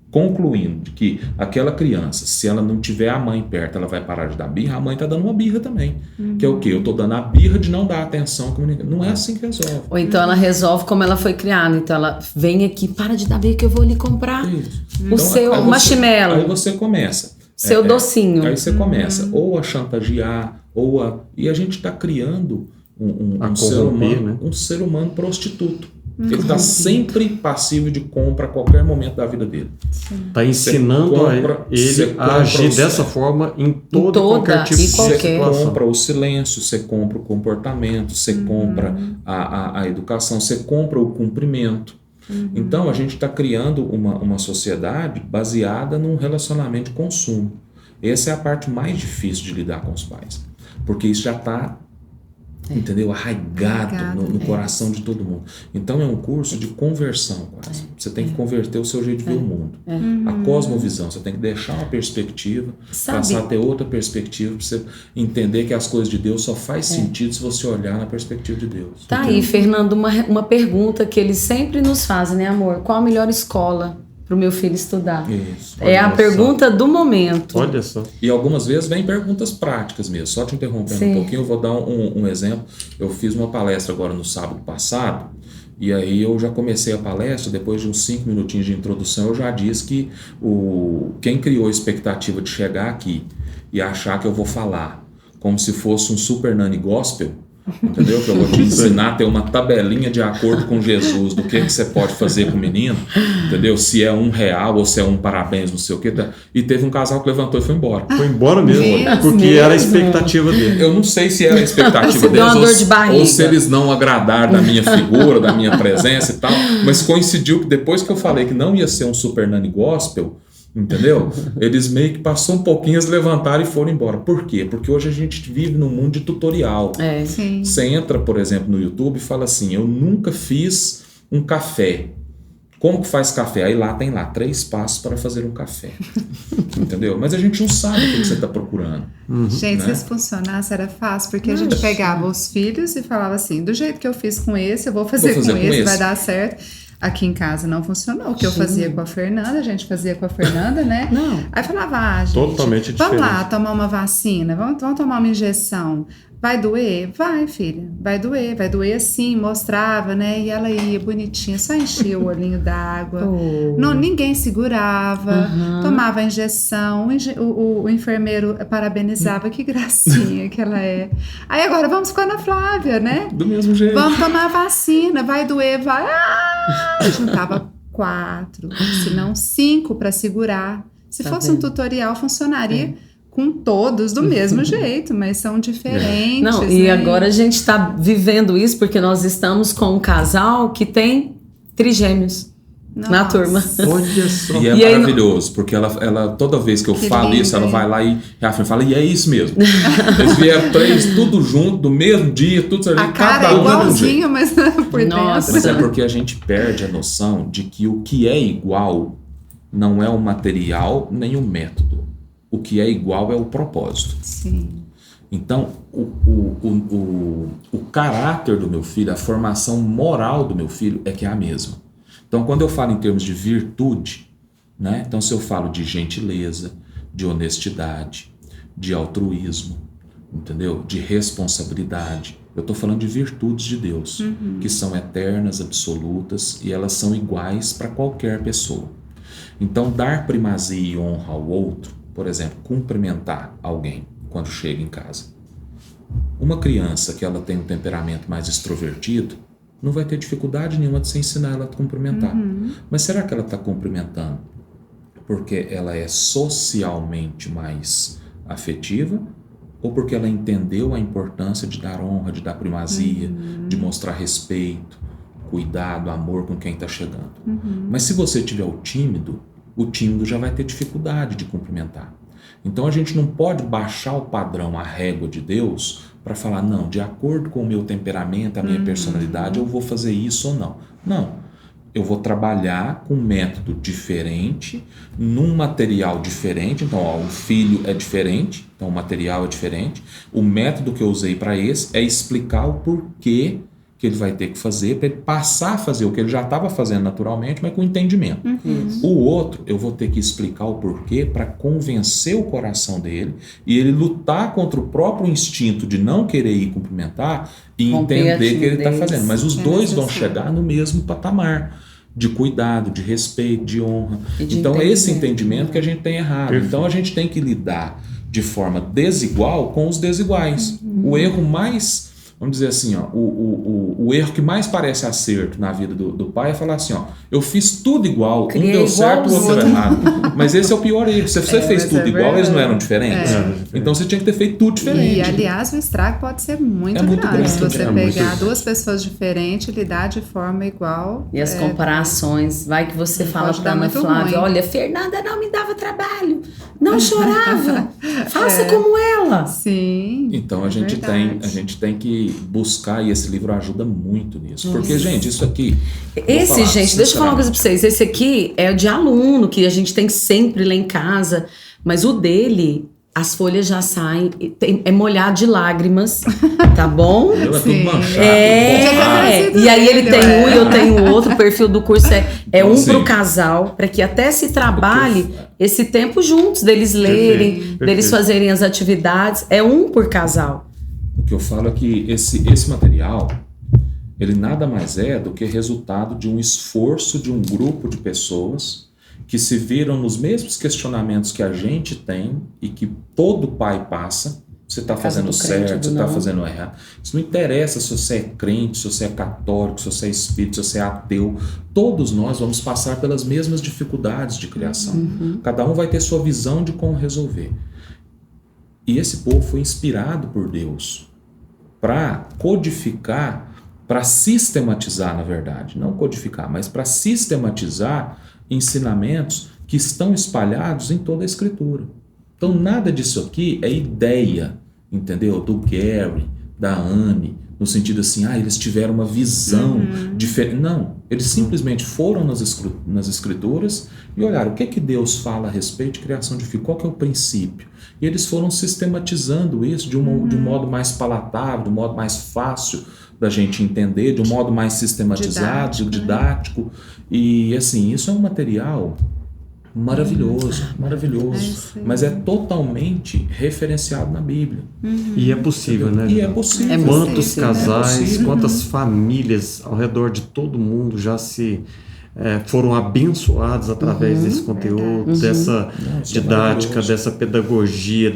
concluindo que aquela criança, se ela não tiver a mãe perto, ela vai parar de dar birra, a mãe está dando uma birra também. Que é o quê? Eu estou dando a birra de não dar atenção. Não é assim que resolve. Ou então ela resolve como ela foi criada. Então ela vem aqui, para de dar birra que eu vou ali comprar Então, seu marshmallow. Aí você começa. Seu docinho. Aí você começa ou a chantagear, e a gente está criando um ser humano prostituto. Ele está sempre passivo de compra a qualquer momento da vida dele. Está ensinando ele a agir dessa forma em toda qualquer tipo de situação. Você compra o silêncio, você compra o comportamento, você compra a educação, você compra o cumprimento. Então a gente está criando uma sociedade baseada num relacionamento de consumo. Essa é a parte mais difícil de lidar com os pais. Porque isso já está... entendeu? Arraigado no coração de todo mundo. Então é um curso de conversão quase. Você tem que converter o seu jeito de ver o mundo. A cosmovisão, você tem que deixar uma perspectiva, passar a ter outra perspectiva para você entender que as coisas de Deus só faz sentido se você olhar na perspectiva de Deus. Tá aí, Fernando, uma pergunta que eles sempre nos fazem, né, amor? Qual a melhor escola para o meu filho estudar? Isso. É a pergunta do momento. Olha só. E algumas vezes vem perguntas práticas mesmo. Só te interrompendo um pouquinho, eu vou dar um exemplo. Eu fiz uma palestra agora no sábado passado, e aí eu já comecei a palestra, depois de uns 5 minutinhos de introdução, eu já disse que quem criou a expectativa de chegar aqui e achar que eu vou falar como se fosse um super nani gospel, entendeu? Que eu vou te ensinar a ter uma tabelinha de acordo com Jesus do que você pode fazer com o menino, entendeu? Se é R$1 ou se é parabéns, não sei o que. E teve um casal que levantou e foi embora. Foi embora mesmo, porque era a expectativa dele. Eu não sei se era a expectativa deles ou se eles não agradaram da minha figura, da minha presença e tal, mas coincidiu que depois que eu falei que não ia ser um super nani gospel, entendeu? Eles meio que passou um pouquinho, eles levantaram e foram embora. Por quê? Porque hoje a gente vive num mundo de tutorial. Sim. Você entra, por exemplo, no YouTube e fala assim, eu nunca fiz um café. Como que faz café? Aí lá tem 3 passos para fazer um café. Entendeu? Mas a gente não sabe o que você está procurando. Gente, né? se isso funcionasse era fácil, porque a gente pegava os filhos e falava assim, do jeito que eu fiz com esse, eu vou fazer com esse, vai dar certo. Aqui em casa não funcionou. O que eu fazia com a Fernanda, a gente fazia com a Fernanda, né? Não. Aí falava, gente, totalmente vamos lá diferente. tomar uma vacina, vamos tomar uma injeção. Vai doer? Vai, filha, vai doer assim, mostrava, né? E ela ia bonitinha, só enchia o olhinho d'água. Não, ninguém segurava, tomava a injeção, o enfermeiro parabenizava, que gracinha que ela é. Aí agora vamos com a Ana Flávia, né? Do mesmo jeito. Vamos tomar a vacina, vai doer, vai. Juntava 4, se não 5 para segurar. Se fosse um tutorial, funcionaria com todos do mesmo jeito, mas são diferentes. Não, e agora a gente está vivendo isso porque nós estamos com um casal que tem trigêmeos na turma. Olha só. E é maravilhoso, porque ela toda vez que eu falo isso, ela vai lá e fala, e é isso mesmo. Eles vieram 3, tudo junto, do mesmo dia, tudo certinho. A cara é igualzinho, mas por dentro. Mas é porque a gente perde a noção de que o que é igual não é o material nem o método. O que é igual é o propósito. Sim. Então, o caráter do meu filho, a formação moral do meu filho é que é a mesma. Então, quando eu falo em termos de virtude, né? Então, se eu falo de gentileza, de honestidade, de altruísmo, entendeu? De responsabilidade, eu estou falando de virtudes de Deus, que são eternas, absolutas, e elas são iguais para qualquer pessoa. Então, dar primazia e honra ao outro, por exemplo, cumprimentar alguém quando chega em casa. Uma criança que ela tem um temperamento mais extrovertido, não vai ter dificuldade nenhuma de se ensinar ela a cumprimentar. Mas será que ela está cumprimentando porque ela é socialmente mais afetiva ou porque ela entendeu a importância de dar honra, de dar primazia, de mostrar respeito, cuidado, amor com quem está chegando? Mas se você tiver o tímido já vai ter dificuldade de cumprimentar. Então a gente não pode baixar o padrão, a régua de Deus, para falar, não, de acordo com o meu temperamento, a minha personalidade, eu vou fazer isso ou não. Não, eu vou trabalhar com um método diferente, num material diferente. Então, o filho é diferente, então o material é diferente. O método que eu usei para esse é explicar o porquê que ele vai ter que fazer para ele passar a fazer o que ele já estava fazendo naturalmente, mas com entendimento. O outro, eu vou ter que explicar o porquê para convencer o coração dele e ele lutar contra o próprio instinto de não querer ir cumprimentar e entender que ele está fazendo. Mas os dois vão chegar no mesmo patamar de cuidado, de respeito, de honra. Então, é esse entendimento que a gente tem errado. Então, a gente tem que lidar de forma desigual com os desiguais. O erro mais, vamos dizer assim, ó, o erro que mais parece acerto na vida do pai é falar assim, ó, eu fiz tudo igual, um deu certo, o outro deu errado. Mas esse é o pior erro. Se você fez tudo igual, eles não eram diferentes. Então você tinha que ter feito tudo diferente. E, aliás, o estrago pode ser muito grande. Se você pegar duas pessoas diferentes e lidar de forma igual. E as comparações, vai que você fala pra Ana Flávia, olha, Fernanda não me dava trabalho, não chorava, faça como ela. Sim. Então a gente tem que buscar, e esse livro ajuda muito nisso. Porque, gente, isso aqui... Deixa eu falar uma coisa pra vocês. Esse aqui é de aluno, que a gente tem sempre ler em casa. Mas o dele, as folhas já saem, é molhado de lágrimas, tá bom? É tudo manchado. E aí ele tem um e eu tenho o outro. O perfil do curso é um pro casal, para que até se trabalhe esse tempo juntos, deles lerem, deles fazerem as atividades. É um por casal. O que eu falo é que esse material, ele nada mais é do que resultado de um esforço de um grupo de pessoas que se viram nos mesmos questionamentos que a gente tem e que todo pai passa. Você está fazendo certo, você está fazendo errado. Isso não interessa se você é crente, se você é católico, se você é espírita, se você é ateu. Todos nós vamos passar pelas mesmas dificuldades de criação. Cada um vai ter sua visão de como resolver. E esse povo foi inspirado por Deus para codificar, para sistematizar, na verdade, não codificar, mas para sistematizar ensinamentos que estão espalhados em toda a Escritura. Então nada disso aqui é ideia, entendeu? Do Gary, da Anne, no sentido assim, eles tiveram uma visão diferente. Não, eles simplesmente foram nas Escrituras e olharam o que Deus fala a respeito de criação de filho, qual que é o princípio. E eles foram sistematizando isso de um modo mais palatável, de um modo mais fácil da gente entender, de um modo mais sistematizado, didático. E assim, isso é um material maravilhoso, mas é totalmente referenciado na Bíblia. E é possível, né? E é possível. Quantos casais, quantas famílias ao redor de todo mundo já foram abençoados através desse conteúdo, dessa didática, dessa pedagogia,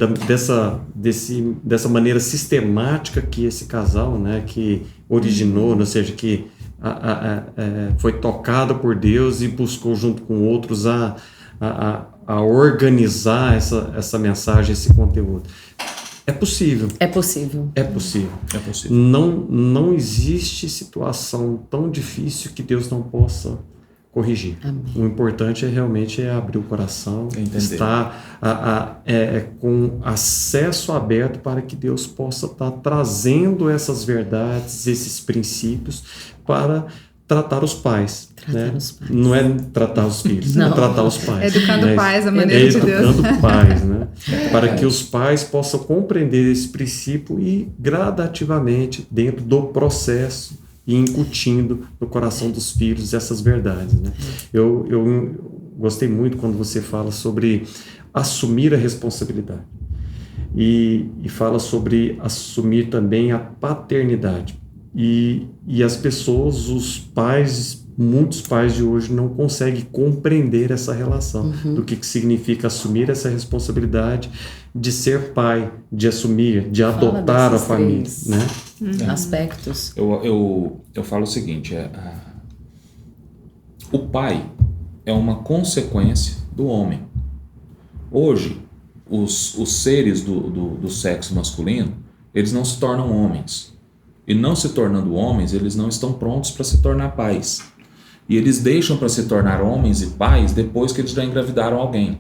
dessa maneira sistemática que esse casal, né, que originou, ou seja, que foi tocado por Deus e buscou junto com outros a organizar essa mensagem, esse conteúdo. É possível. É possível. É possível. Não existe situação tão difícil que Deus não possa corrigir. Amém. O importante realmente abrir o coração, estar com acesso aberto para que Deus possa estar trazendo essas verdades, esses princípios para tratar os pais. Não é tratar os filhos, é tratar os pais. Educando pais, a maneira de Deus. Educando pais, né? Para que os pais possam compreender esse princípio e gradativamente, dentro do processo, e incutindo no coração dos filhos essas verdades, né? Eu gostei muito quando você fala sobre assumir a responsabilidade e fala sobre assumir também a paternidade e as pessoas, os pais, muitos pais de hoje não conseguem compreender essa relação do que significa assumir essa responsabilidade de ser pai, de assumir, de adotar a família, né? Aspectos. Eu falo o seguinte, o pai é uma consequência do homem. Hoje, os seres do sexo masculino, eles não se tornam homens. E não se tornando homens, eles não estão prontos para se tornar pais. E eles deixam para se tornar homens e pais depois que eles já engravidaram alguém.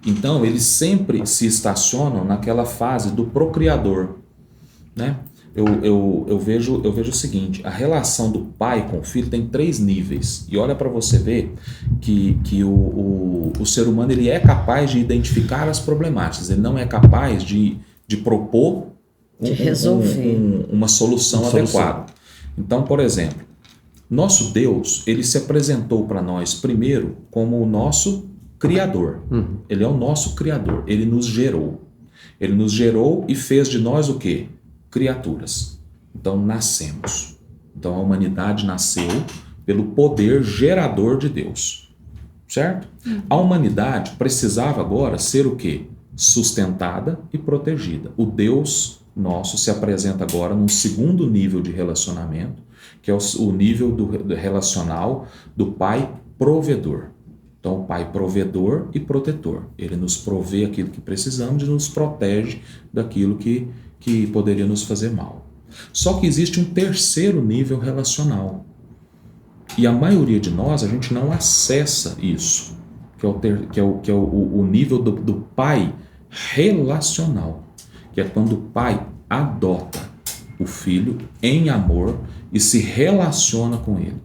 Então, eles sempre se estacionam naquela fase do procriador, né? Eu vejo o seguinte, a relação do pai com o filho tem 3 níveis. E olha para você ver que o ser humano ele é capaz de identificar as problemáticas, ele não é capaz de propor resolver uma solução adequada. Então, por exemplo, nosso Deus, ele se apresentou para nós primeiro como o nosso Criador. Ele é o nosso Criador, ele nos gerou. Ele nos gerou e fez de nós o quê? Criaturas. Então, nascemos. Então, a humanidade nasceu pelo poder gerador de Deus. Certo? A humanidade precisava agora ser o quê? Sustentada e protegida. O Deus nosso se apresenta agora num segundo nível de relacionamento, que é o nível do relacional do Pai provedor. Então, o Pai provedor e protetor. Ele nos provê aquilo que precisamos e nos protege daquilo que poderia nos fazer mal. Só que existe um terceiro nível relacional. E a maioria de nós, a gente não acessa isso, que é o nível do Pai relacional, que é quando o Pai adota o Filho em amor e se relaciona com ele,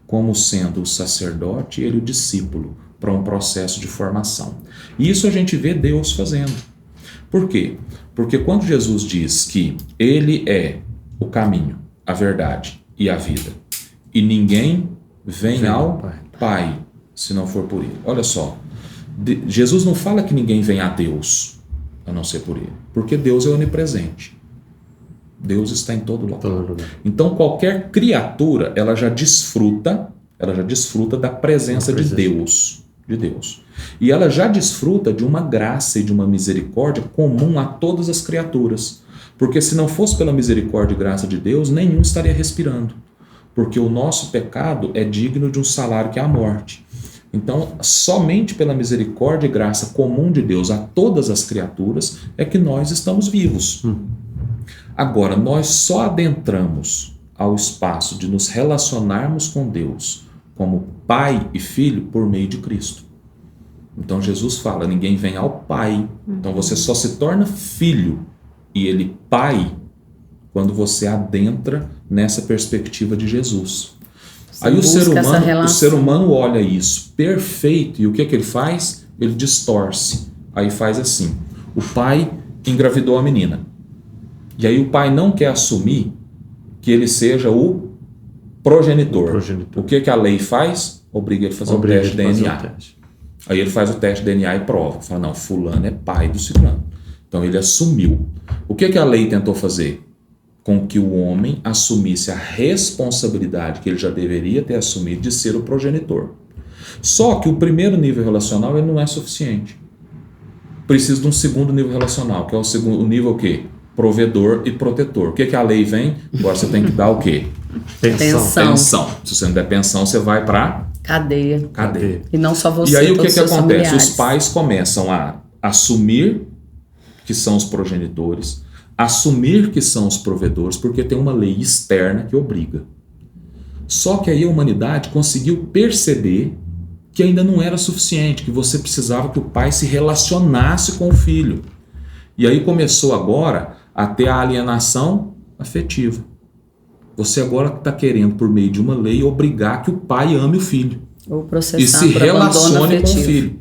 como sendo o sacerdote e ele o discípulo, para um processo de formação. E isso a gente vê Deus fazendo. Por quê? Porque quando Jesus diz que ele é o caminho, a verdade e a vida, e ninguém vem ao Pai se não for por ele. Olha só, Jesus não fala que ninguém vem a Deus a não ser por ele, porque Deus é onipresente. Deus está em todo lugar. Então qualquer criatura, ela já desfruta da presença de Deus. E ela já desfruta de uma graça e de uma misericórdia comum a todas as criaturas. Porque se não fosse pela misericórdia e graça de Deus, nenhum estaria respirando. Porque o nosso pecado é digno de um salário que é a morte. Então, somente pela misericórdia e graça comum de Deus a todas as criaturas é que nós estamos vivos. Agora, nós só adentramos ao espaço de nos relacionarmos com Deus como Pai e Filho por meio de Cristo. Então Jesus fala, ninguém vem ao Pai. Então você só se torna filho e ele Pai quando você adentra nessa perspectiva de Jesus. Aí o ser humano olha isso perfeito e o que ele faz? Ele distorce. Aí faz assim, o pai engravidou a menina. E aí o pai não quer assumir que ele seja o progenitor. O que a lei faz? Obriga ele a fazer o teste de DNA. Aí ele faz o teste de DNA e prova. Fala, não, fulano é pai do ciclano. Então ele assumiu. O que a lei tentou fazer? Com que o homem assumisse a responsabilidade que ele já deveria ter assumido de ser o progenitor. Só que o primeiro nível relacional ele não é suficiente. Precisa de um segundo nível relacional, que é o nível o quê? Provedor e protetor. O que a lei vem? Agora você tem que dar o quê? Pensão. Se você não der pensão, você vai para cadeia. E não só você. E aí o que acontece? Familiares. Os pais começam a assumir que são os progenitores, assumir que são os provedores, porque tem uma lei externa que obriga. Só que aí a humanidade conseguiu perceber que ainda não era suficiente, que você precisava que o pai se relacionasse com o filho. E aí começou agora a ter a alienação afetiva. Você agora está querendo, por meio de uma lei, obrigar que o pai ame o filho. Ou processar e se relacione com o filho.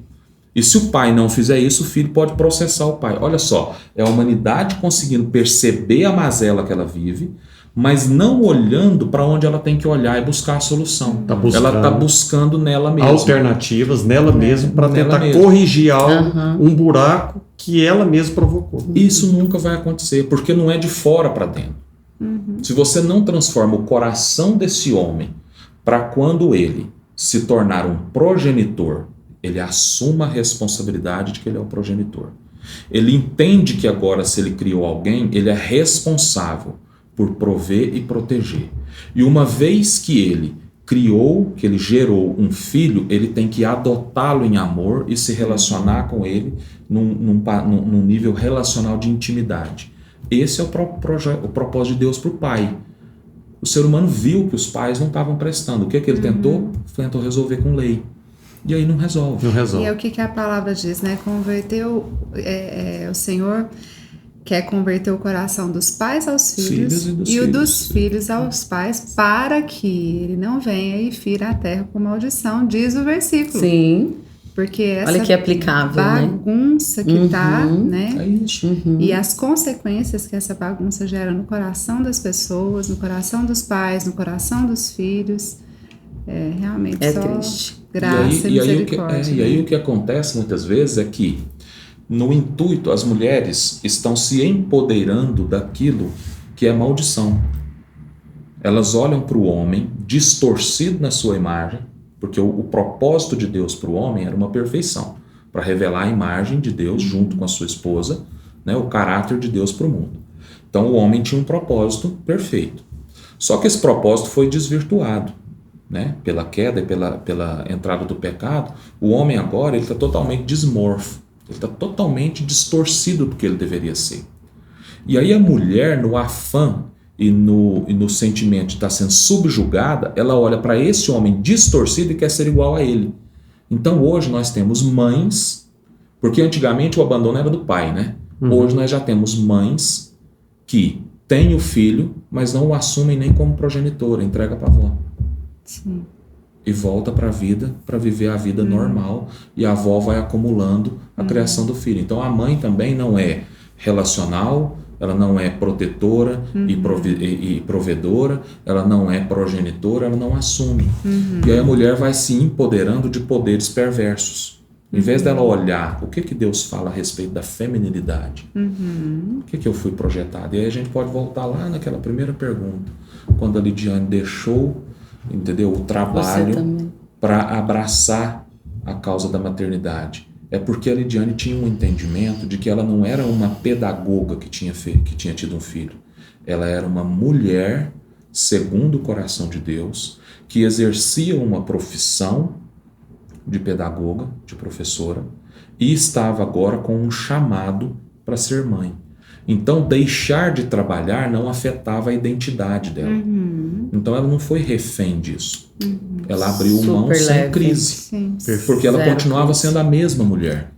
E se o pai não fizer isso, o filho pode processar o pai. Olha só, é a humanidade conseguindo perceber a mazela que ela vive, mas não olhando para onde ela tem que olhar e buscar a solução. Ela está buscando nela mesma. Alternativas nela mesma para tentar corrigir um buraco que ela mesma provocou. Isso nunca vai acontecer, porque não é de fora para dentro. Se você não transforma o coração desse homem para quando ele se tornar um progenitor, ele assuma a responsabilidade de que ele é o progenitor. Ele entende que agora, se ele criou alguém, ele é responsável por prover e proteger. E uma vez que ele criou, que ele gerou um filho, ele tem que adotá-lo em amor e se relacionar com ele num nível relacional de intimidade. Esse é o propósito de Deus para o pai. O ser humano viu que os pais não estavam prestando. O que ele tentou? Tentou resolver com lei. E aí não resolve. E é o que a palavra diz, né? Converteu, o Senhor quer converter o coração dos pais aos filhos e o dos filhos aos pais, para que ele não venha e fira a terra com maldição, diz o versículo. Sim. Porque essa Olha que aplicável, bagunça que tá, né? É isso. E as consequências que essa bagunça gera no coração das pessoas, no coração dos pais, no coração dos filhos, realmente só triste. graça e misericórdia. E aí o que acontece muitas vezes é que, no intuito, as mulheres estão se empoderando daquilo que é maldição. Elas olham para o homem distorcido na sua imagem, porque o propósito de Deus para o homem era uma perfeição, para revelar a imagem de Deus junto com a sua esposa, né, o caráter de Deus para o mundo. Então o homem tinha um propósito perfeito. Só que esse propósito foi desvirtuado, né, pela queda e pela entrada do pecado. O homem agora está totalmente desmorfo, ele está totalmente distorcido do que ele deveria ser. E aí a mulher, no afã e no sentimento de estar sendo subjugada, ela olha para esse homem distorcido e quer ser igual a ele. Então hoje nós temos mães, porque antigamente o abandono era do pai, né? Hoje nós já temos mães que têm o filho, mas não o assumem nem como progenitora, entrega para a avó. Sim. E volta para a vida, para viver a vida normal, e a avó vai acumulando a criação do filho. Então a mãe também não é relacional, ela não é protetora e provedora, ela não é progenitora, ela não assume. E aí a mulher vai se empoderando de poderes perversos. Em vez dela olhar o que Deus fala a respeito da feminilidade, o que eu fui projetado. E aí a gente pode voltar lá naquela primeira pergunta, quando a Lidiane deixou, entendeu, o trabalho para abraçar a causa da maternidade. É porque a Lidiane tinha um entendimento de que ela não era uma pedagoga que tinha tido um filho. Ela era uma mulher, segundo o coração de Deus, que exercia uma profissão de pedagoga, de professora, e estava agora com um chamado para ser mãe. Então, deixar de trabalhar não afetava a identidade dela. Então, ela não foi refém disso. Ela abriu mão sem crise. Sim. Porque ela continuava sendo a mesma mulher.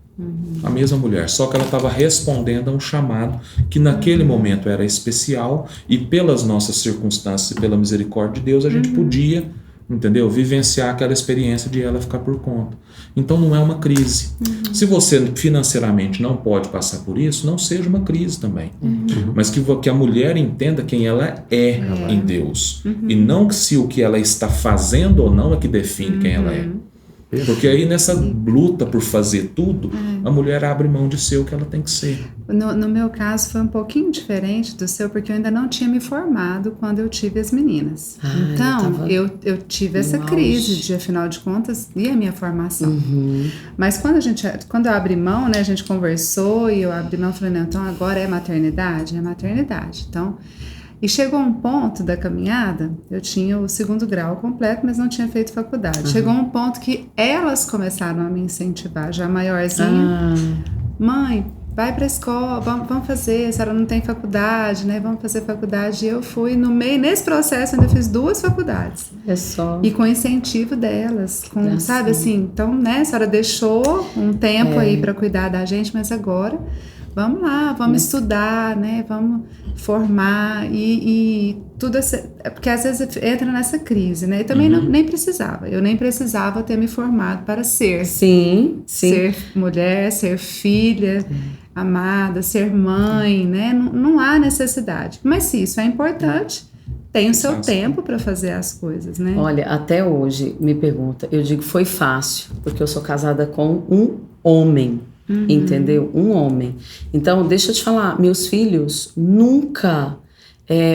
A mesma mulher. Só que ela estava respondendo a um chamado que naquele momento era especial, e pelas nossas circunstâncias e pela misericórdia de Deus a gente podia, entendeu, vivenciar aquela experiência de ela ficar por conta. Então não é uma crise. Se você financeiramente não pode passar por isso, não seja uma crise também. Mas que a mulher entenda quem ela é em Deus. E não se o que ela está fazendo ou não é que define quem ela é. Porque aí nessa luta por fazer tudo, a mulher abre mão de ser o que ela tem que ser. No meu caso foi um pouquinho diferente do seu, porque eu ainda não tinha me formado quando eu tive as meninas. Então eu tive essa crise de, afinal de contas, e a minha formação. Mas quando eu abri mão, né, a gente conversou e eu abri mão e falei, não, então agora é maternidade? É maternidade. Então, e chegou um ponto da caminhada, eu tinha o 2º grau completo, mas não tinha feito faculdade. Chegou um ponto que elas começaram a me incentivar, já maiorzinha. Mãe, vai pra escola, vamos fazer, a senhora não tem faculdade, né? Vamos fazer faculdade. E eu fui nesse processo, ainda fiz 2 faculdades. É só. E com incentivo delas, sabe assim, então, né, a senhora deixou um tempo aí pra cuidar da gente, mas agora vamos lá, vamos estudar, né? Vamos formar e tudo assim, porque às vezes entra nessa crise, né? E também nem precisava. Eu nem precisava ter me formado para ser. Sim. Ser mulher, ser filha amada, ser mãe, né? Não há necessidade. Mas se isso é importante, tem o seu tempo para fazer as coisas, né? Olha, até hoje me pergunta, eu digo foi fácil, porque eu sou casada com um homem. Entendeu? Um homem. Então, deixa eu te falar, meus filhos nunca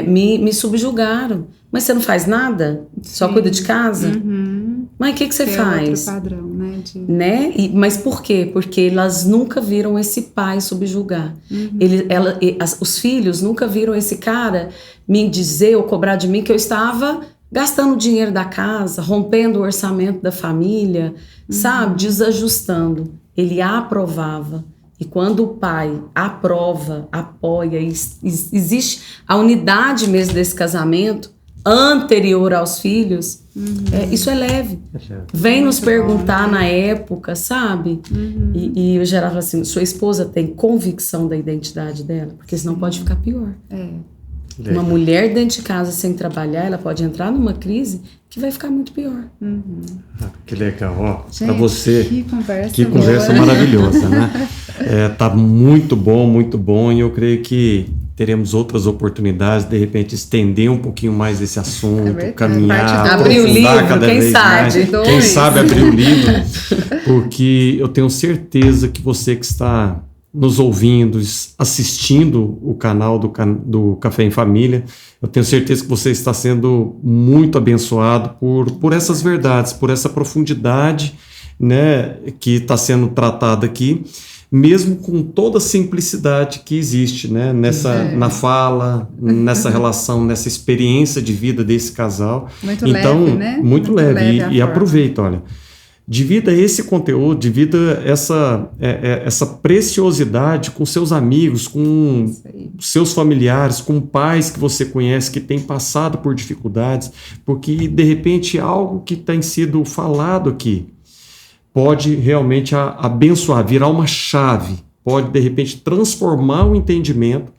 me subjugaram. Mas você não faz nada? Só cuida de casa? Mas o que você faz? É outro padrão, né? Mas por quê? Porque elas nunca viram esse pai subjugar. Os filhos nunca viram esse cara me dizer ou cobrar de mim que eu estava gastando o dinheiro da casa, rompendo o orçamento da família, sabe? Desajustando. Ele aprovava. E quando o pai aprova, apoia, existe a unidade mesmo desse casamento, anterior aos filhos, isso é leve. Vem nos perguntar na época, sabe? E o Geraldo fala assim, sua esposa tem convicção da identidade dela? Porque senão pode ficar pior. Uma mulher dentro de casa sem trabalhar, ela pode entrar numa crise que vai ficar muito pior. Que legal, ó. Gente, Para você, que conversa boa. maravilhosa, né? Tá muito bom, e eu creio que teremos outras oportunidades, de repente estender um pouquinho mais esse assunto, verdade. caminhar, Abrir o aprofundar livro, cada quem vez sabe? mais. Quem sabe abrir o livro, porque eu tenho certeza que você que está nos ouvindo, assistindo o canal do Café em Família, eu tenho certeza que você está sendo muito abençoado por essas verdades, por essa profundidade, né, que está sendo tratada aqui, mesmo com toda a simplicidade que existe, né, na fala, nessa relação, nessa experiência de vida desse casal. Muito então, leve, né? Muito leve. a E forma. aproveita, olha. Divida esse conteúdo, divida essa preciosidade com seus amigos, com seus familiares, com pais que você conhece que têm passado por dificuldades, porque de repente algo que tem sido falado aqui pode realmente abençoar, virar uma chave, pode de repente transformar o entendimento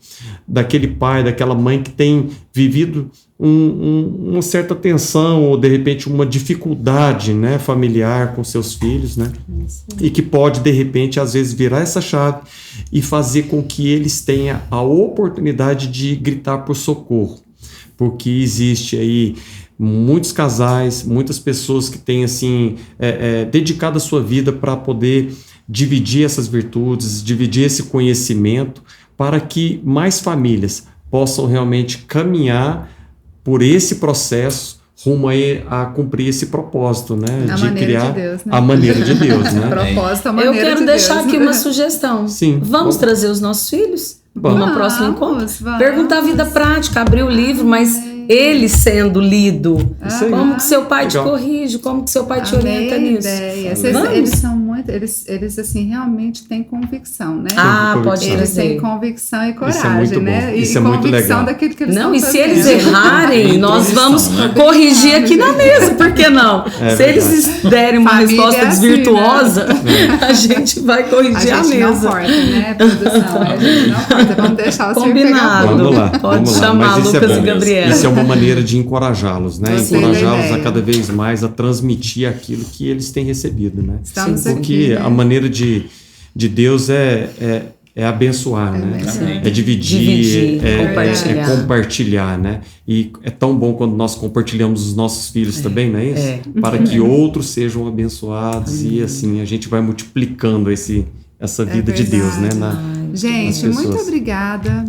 daquele pai, daquela mãe que tem vivido uma certa tensão ou de repente uma dificuldade, né, familiar com seus filhos, né, e que pode de repente às vezes virar essa chave e fazer com que eles tenham a oportunidade de gritar por socorro, porque existe aí muitos casais, muitas pessoas que têm assim dedicado a sua vida para poder dividir essas virtudes, dividir esse conhecimento, para que mais famílias possam realmente caminhar por esse processo rumo a cumprir esse propósito, né? A maneira de Deus, né? A maneira de Deus, né? Propósito, a maneira Eu quero de deixar Deus. aqui uma sugestão. Sim. Vamos trazer os nossos filhos no próximo encontro? Vamos. Perguntar a vida prática, abrir o livro, mas ele sendo lido. Isso aí. Como que seu pai te Legal. corrige? Como que seu pai te Amei orienta a nisso? ideia. Vamos? Eles são muito, eles assim realmente têm convicção, né? Ah, pode Eles têm trazer. convicção e Isso é coragem, muito né? bom. E Isso é muito convicção legal. daquilo que eles Não, estão e se fazendo. eles errarem, nós vamos Intuição, né? corrigir aqui na mesa, por que não? Se eles derem uma Família resposta é assim, desvirtuosa, a gente vai corrigir A a gente não mesa. corta, né, produção? A gente não corta. Vamos deixar o senhor pegar Combinado. fogo. Vamos lá. Pode vamos lá. chamar Mas isso é Lucas bom. e Gabriela. Isso é uma maneira de encorajá-los, né? Gostei da Encorajá-los a ideia. cada vez mais a transmitir aquilo que eles têm recebido, né? Estamos Sim, Porque aqui, né? a maneira de Deus é abençoar, né? Amém. É dividir, Dividir, é compartilhar. compartilhar, né? E é tão bom quando nós compartilhamos os nossos filhos também, não é isso? É. Para que outros sejam abençoados e assim a gente vai multiplicando essa vida de Deus, né? Gente, nas muito pessoas.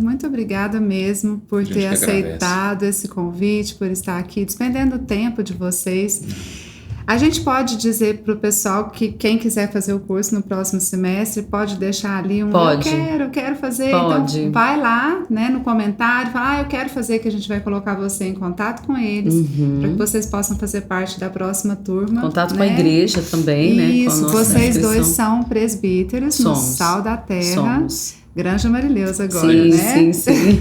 muito obrigada mesmo por gente ter que aceitado esse convite, por estar aqui, despendendo o tempo de vocês. A gente pode dizer para o pessoal que quem quiser fazer o curso no próximo semestre pode deixar ali Pode. eu quero fazer. Pode. Então vai lá, né, no comentário, fala, eu quero fazer, que a gente vai colocar você em contato com eles, para que vocês possam fazer parte da próxima turma. Contato né? com a igreja também, né? Com a Isso, nossa vocês inscrição. dois são presbíteros no Somos. Sal da Terra. Somos. Granja Marileusa agora, Sim, né? sim.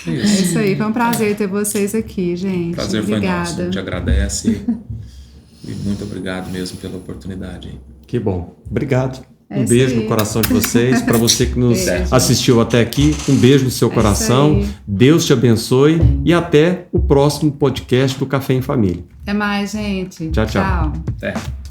É isso aí, foi um prazer ter vocês aqui, gente. Prazer foi nosso. A Obrigada. gente agradece e muito obrigado mesmo pela oportunidade aí. Que bom. Obrigado. É Um isso beijo aí. no coração de vocês. Para você que nos Beijo. assistiu até aqui, um beijo no seu isso coração. aí. Deus te abençoe e até o próximo podcast do Café em Família. Até mais, gente. Tchau, tchau. Até.